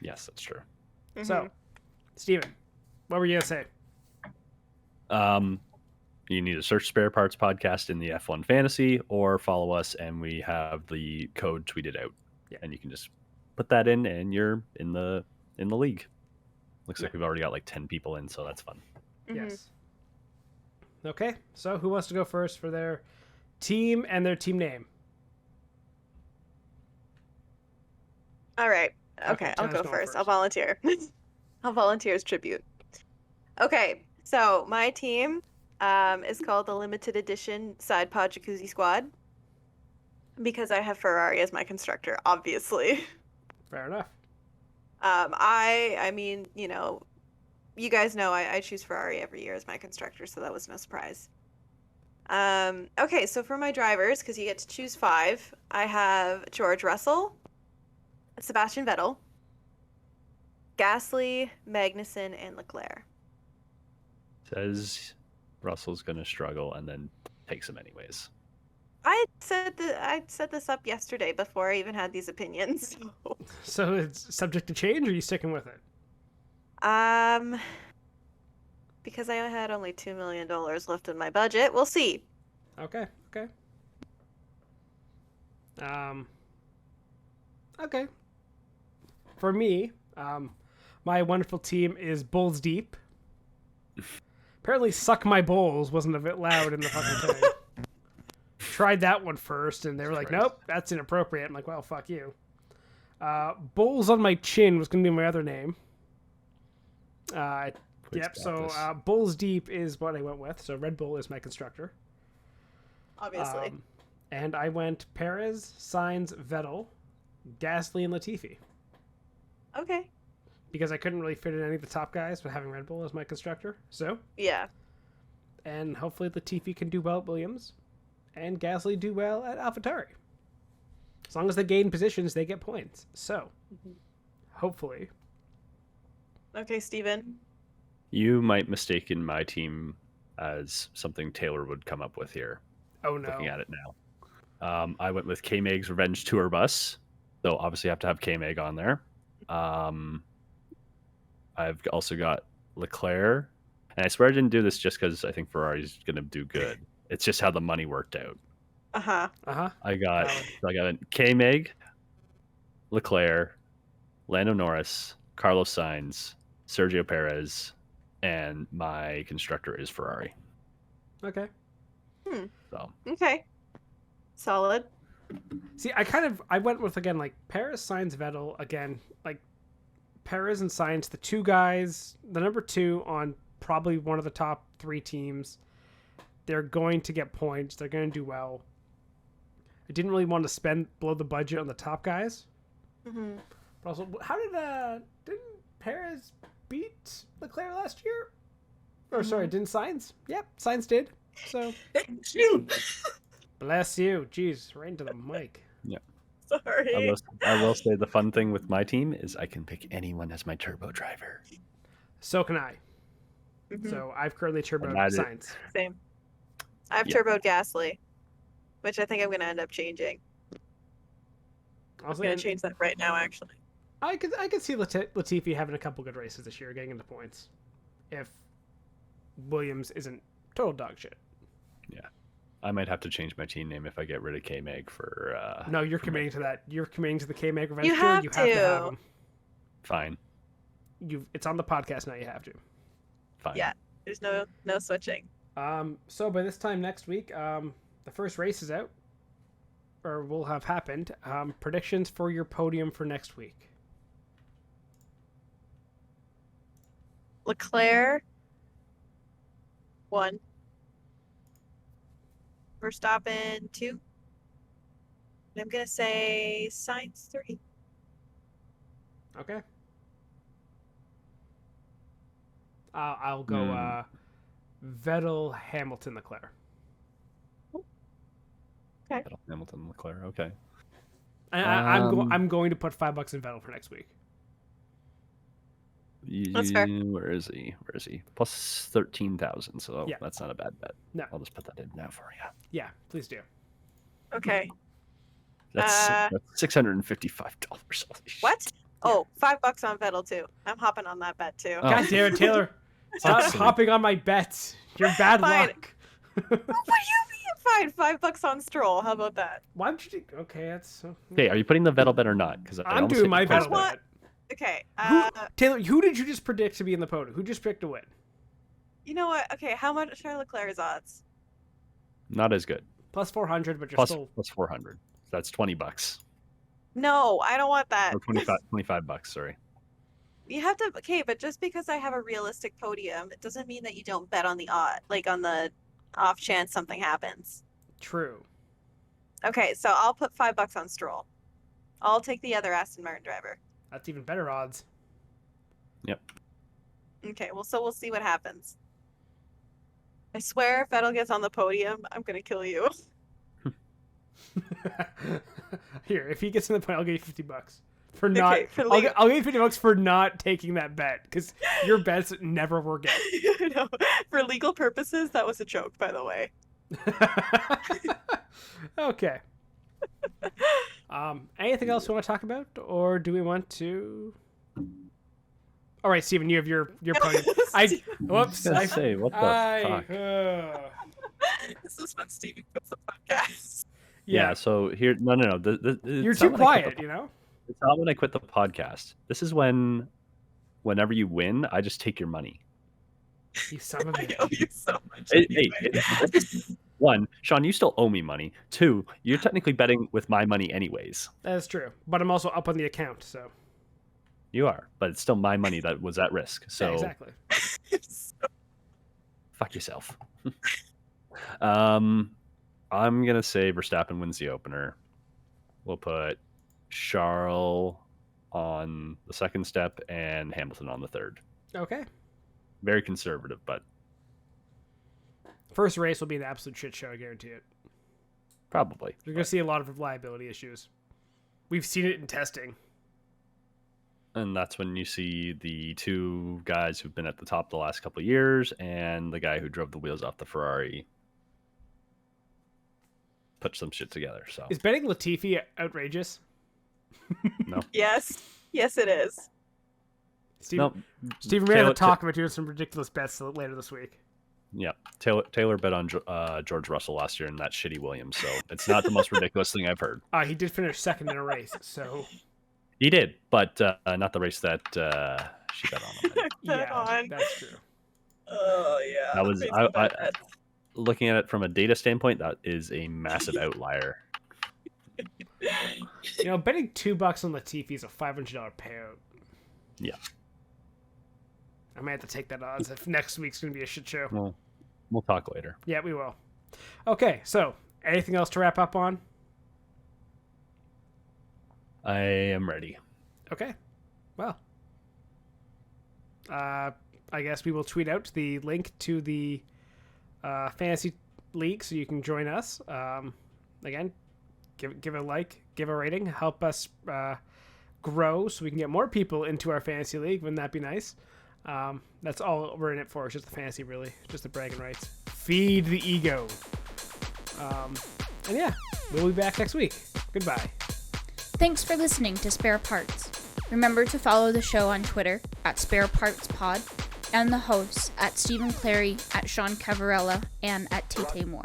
Yes, that's true. So, Steven, what were you gonna say? You need to search Spare Parts Podcast in the F1 Fantasy, or follow us, and we have the code tweeted out. Yeah. And you can just put that in, and you're in the league. Looks like we've already got like 10 people in, so that's fun. Yes. Okay, so who wants to go first for their team and their team name? All right. Okay, Okay, I'll Tana's go going first. I'll first. volunteer. I'll volunteer as tribute. Okay, so my team is called the Limited Edition Side Pod Jacuzzi Squad because I have Ferrari as my constructor, obviously. Fair enough. I mean, you know, you guys know I choose Ferrari every year as my constructor, so that was no surprise. Okay, so for my drivers, because you get to choose 5, I have George Russell, Sebastian Vettel, Gasly, Magnussen, and Leclerc. Says Russell's going to struggle and then takes him anyways. I set this up yesterday before I even had these opinions. So it's subject to change, or are you sticking with it? Because I had only $2 million left in my budget. We'll see. Okay. Okay. For me, my wonderful team is Bulls Deep. Apparently, Suck My Bowls wasn't a bit loud in the fucking thing. Tried that one first, and they were like, Christ. nope, that's inappropriate. I'm like, well, fuck you. Bowls on My Chin was going to be my other name. Please Yep, stop so this. Bulls Deep is what I went with. So Red Bull is my constructor. Obviously. And I went Perez, Sainz, Vettel, Gasly, and Latifi. Okay. Because I couldn't really fit in any of the top guys with having Red Bull as my constructor. So, Yeah. And hopefully Latifi can do well at Williams, and Gasly do well at AlphaTauri. As long as they gain positions, they get points. So, hopefully. Okay, Steven. You might mistaken my team as something Taylor would come up with here. Oh no. Looking at it now. I went with K-Meg's Revenge Tour Bus. So obviously I have to have K-Meg on there. I've also got Leclerc. And I swear I didn't do this just because I think Ferrari's going to do good. It's just how the money worked out. Uh-huh. I got K-Meg, Leclerc, Lando Norris, Carlos Sainz, Sergio Perez, and my constructor is Ferrari. Okay. So Okay. Solid. See, I went with, again, like, Perez, Sainz, Vettel, again, like, Perez and Sainz, the two guys, the number 2 on probably one of the top 3 teams. They're going to get points. They're going to do well. I didn't really want to blow the budget on the top guys. Mm-hmm. But also, how didn't Perez beat Leclerc last year? Or, sorry, didn't Sainz? Yep, Sainz did. So, bless you. Jeez, right into the mic. yeah. Sorry. I will say the fun thing with my team is I can pick anyone as my turbo driver. So can I. Mhm. So I've currently turboed And that is- Sainz. Same. I've Yeah. turboed Gasly, which I think I'm going to end up changing. I'm Also, going to change that right now, actually. I could see Latifi having a couple good races this year, getting into points, if Williams isn't total dog shit. I might have to change my team name if I get rid of K-Meg for... No, you're for committing to that. You're committing to the K-Mag Revenge You Tour. have You have to have to. him. Fine. It's on the podcast now. You have to. Fine. Yeah. There's no switching. So by this time next week, the first race is out, or will have happened. Predictions for your podium for next week. Leclerc, 1. Verstappen, 2. And I'm going to say Sainz, 3. Okay. I'll go Vettel, Hamilton, Leclerc. Vettel, Hamilton, Leclerc. Okay. And I'm going to put $5 in Vettel for next week. That's fair. Where is he? Plus 13,000. So Yeah. that's not a bad bet. No. I'll just put that in now for you. Yeah, please do. Okay. That's $655. Holy shit. What? Oh, $5 on Vettel, too. I'm hopping on that bet, too. Oh. God damn it, Taylor! Stop That's silly. hopping on my bets. You're bad Fine. luck. What do you mean? Fine, $5 on Stroll. How about that? Why would you do? Okay, that's. Okay, are you putting the Vettel bet or not? Because I'm doing my Vettel what? bet. Okay. Taylor, who did you just predict to be in the podium? Who just picked to win? You know what? Okay, how much are Leclerc's odds? Not as good. Plus 400, but you're Plus still. 400. That's $20. No, I don't want that. Or $25. Sorry. You have to. Okay, but just because I have a realistic podium, it doesn't mean that you don't bet on the odd, like on the off chance something happens. True. Okay, so I'll put $5 on Stroll. I'll take the other Aston Martin driver. That's even better odds. Yep. Okay, well, so we'll see what happens. I swear, if Vettel gets on the podium, I'm gonna kill you. Here, if he gets in the point, I'll give you $50 for not. Okay, for I'll give you $50 for not taking that bet because your bets never work out. No, for legal purposes, that was a joke, by the way. Okay. Anything else we want to talk about, or do we want to? All right, Steven, you have your podium. Whoops. I say, what the fuck? This is when Steven puts the podcast. Yeah. So here, no. You're too quiet, you know. It's not when I quit the podcast. This is whenever you win, I just take your money. You son of a I bitch. owe you so much. Hey, one, Sean, you still owe me money. Two, you're technically betting with my money anyways. That is true, but I'm also up on the account, so. You are, but it's still my money that was at risk. So Yeah, exactly. fuck yourself. I'm gonna say Verstappen wins the opener. We'll put Charles on the second step and Hamilton on the third. Okay. Very conservative, but First race will be an absolute shit show, I guarantee it. Probably. You're going to see a lot of reliability issues. We've seen it in testing. And that's when you see the two guys who've been at the top the last couple of years and the guy who drove the wheels off the Ferrari put some shit together. So Is betting Latifi outrageous? no. Yes. Yes, it is. Steven, No. Steven, we have to talk about doing some ridiculous bets later this week. Yeah, Taylor bet on George Russell last year in that shitty Williams, so it's not the most ridiculous thing I've heard. He did finish second in a race, so He did, but not the race that she bet on him. yeah, that's true. Oh yeah. That was I looking at it from a data standpoint. That is a massive outlier. You know, betting $2 on Latifi is a $500 payout. Yeah, I might have to take that odds if next week's going to be a shit show. well, we'll talk later. Yeah, we will. Okay, so anything else to wrap up on? I am ready. Okay. Well, I guess we will tweet out the link to the fantasy league so you can join us. Again, give a like, give a rating, help us grow so we can get more people into our fantasy league. Wouldn't that be nice? That's all we're in it for. It's just the fantasy, really. Just the bragging rights. Feed the ego. And yeah, we'll be back next week. Goodbye. Thanks for listening to Spare Parts. Remember to follow the show on Twitter at sparepartspod and the hosts at Stephen Clary, at Sean Cavarella, and at Tate Moore.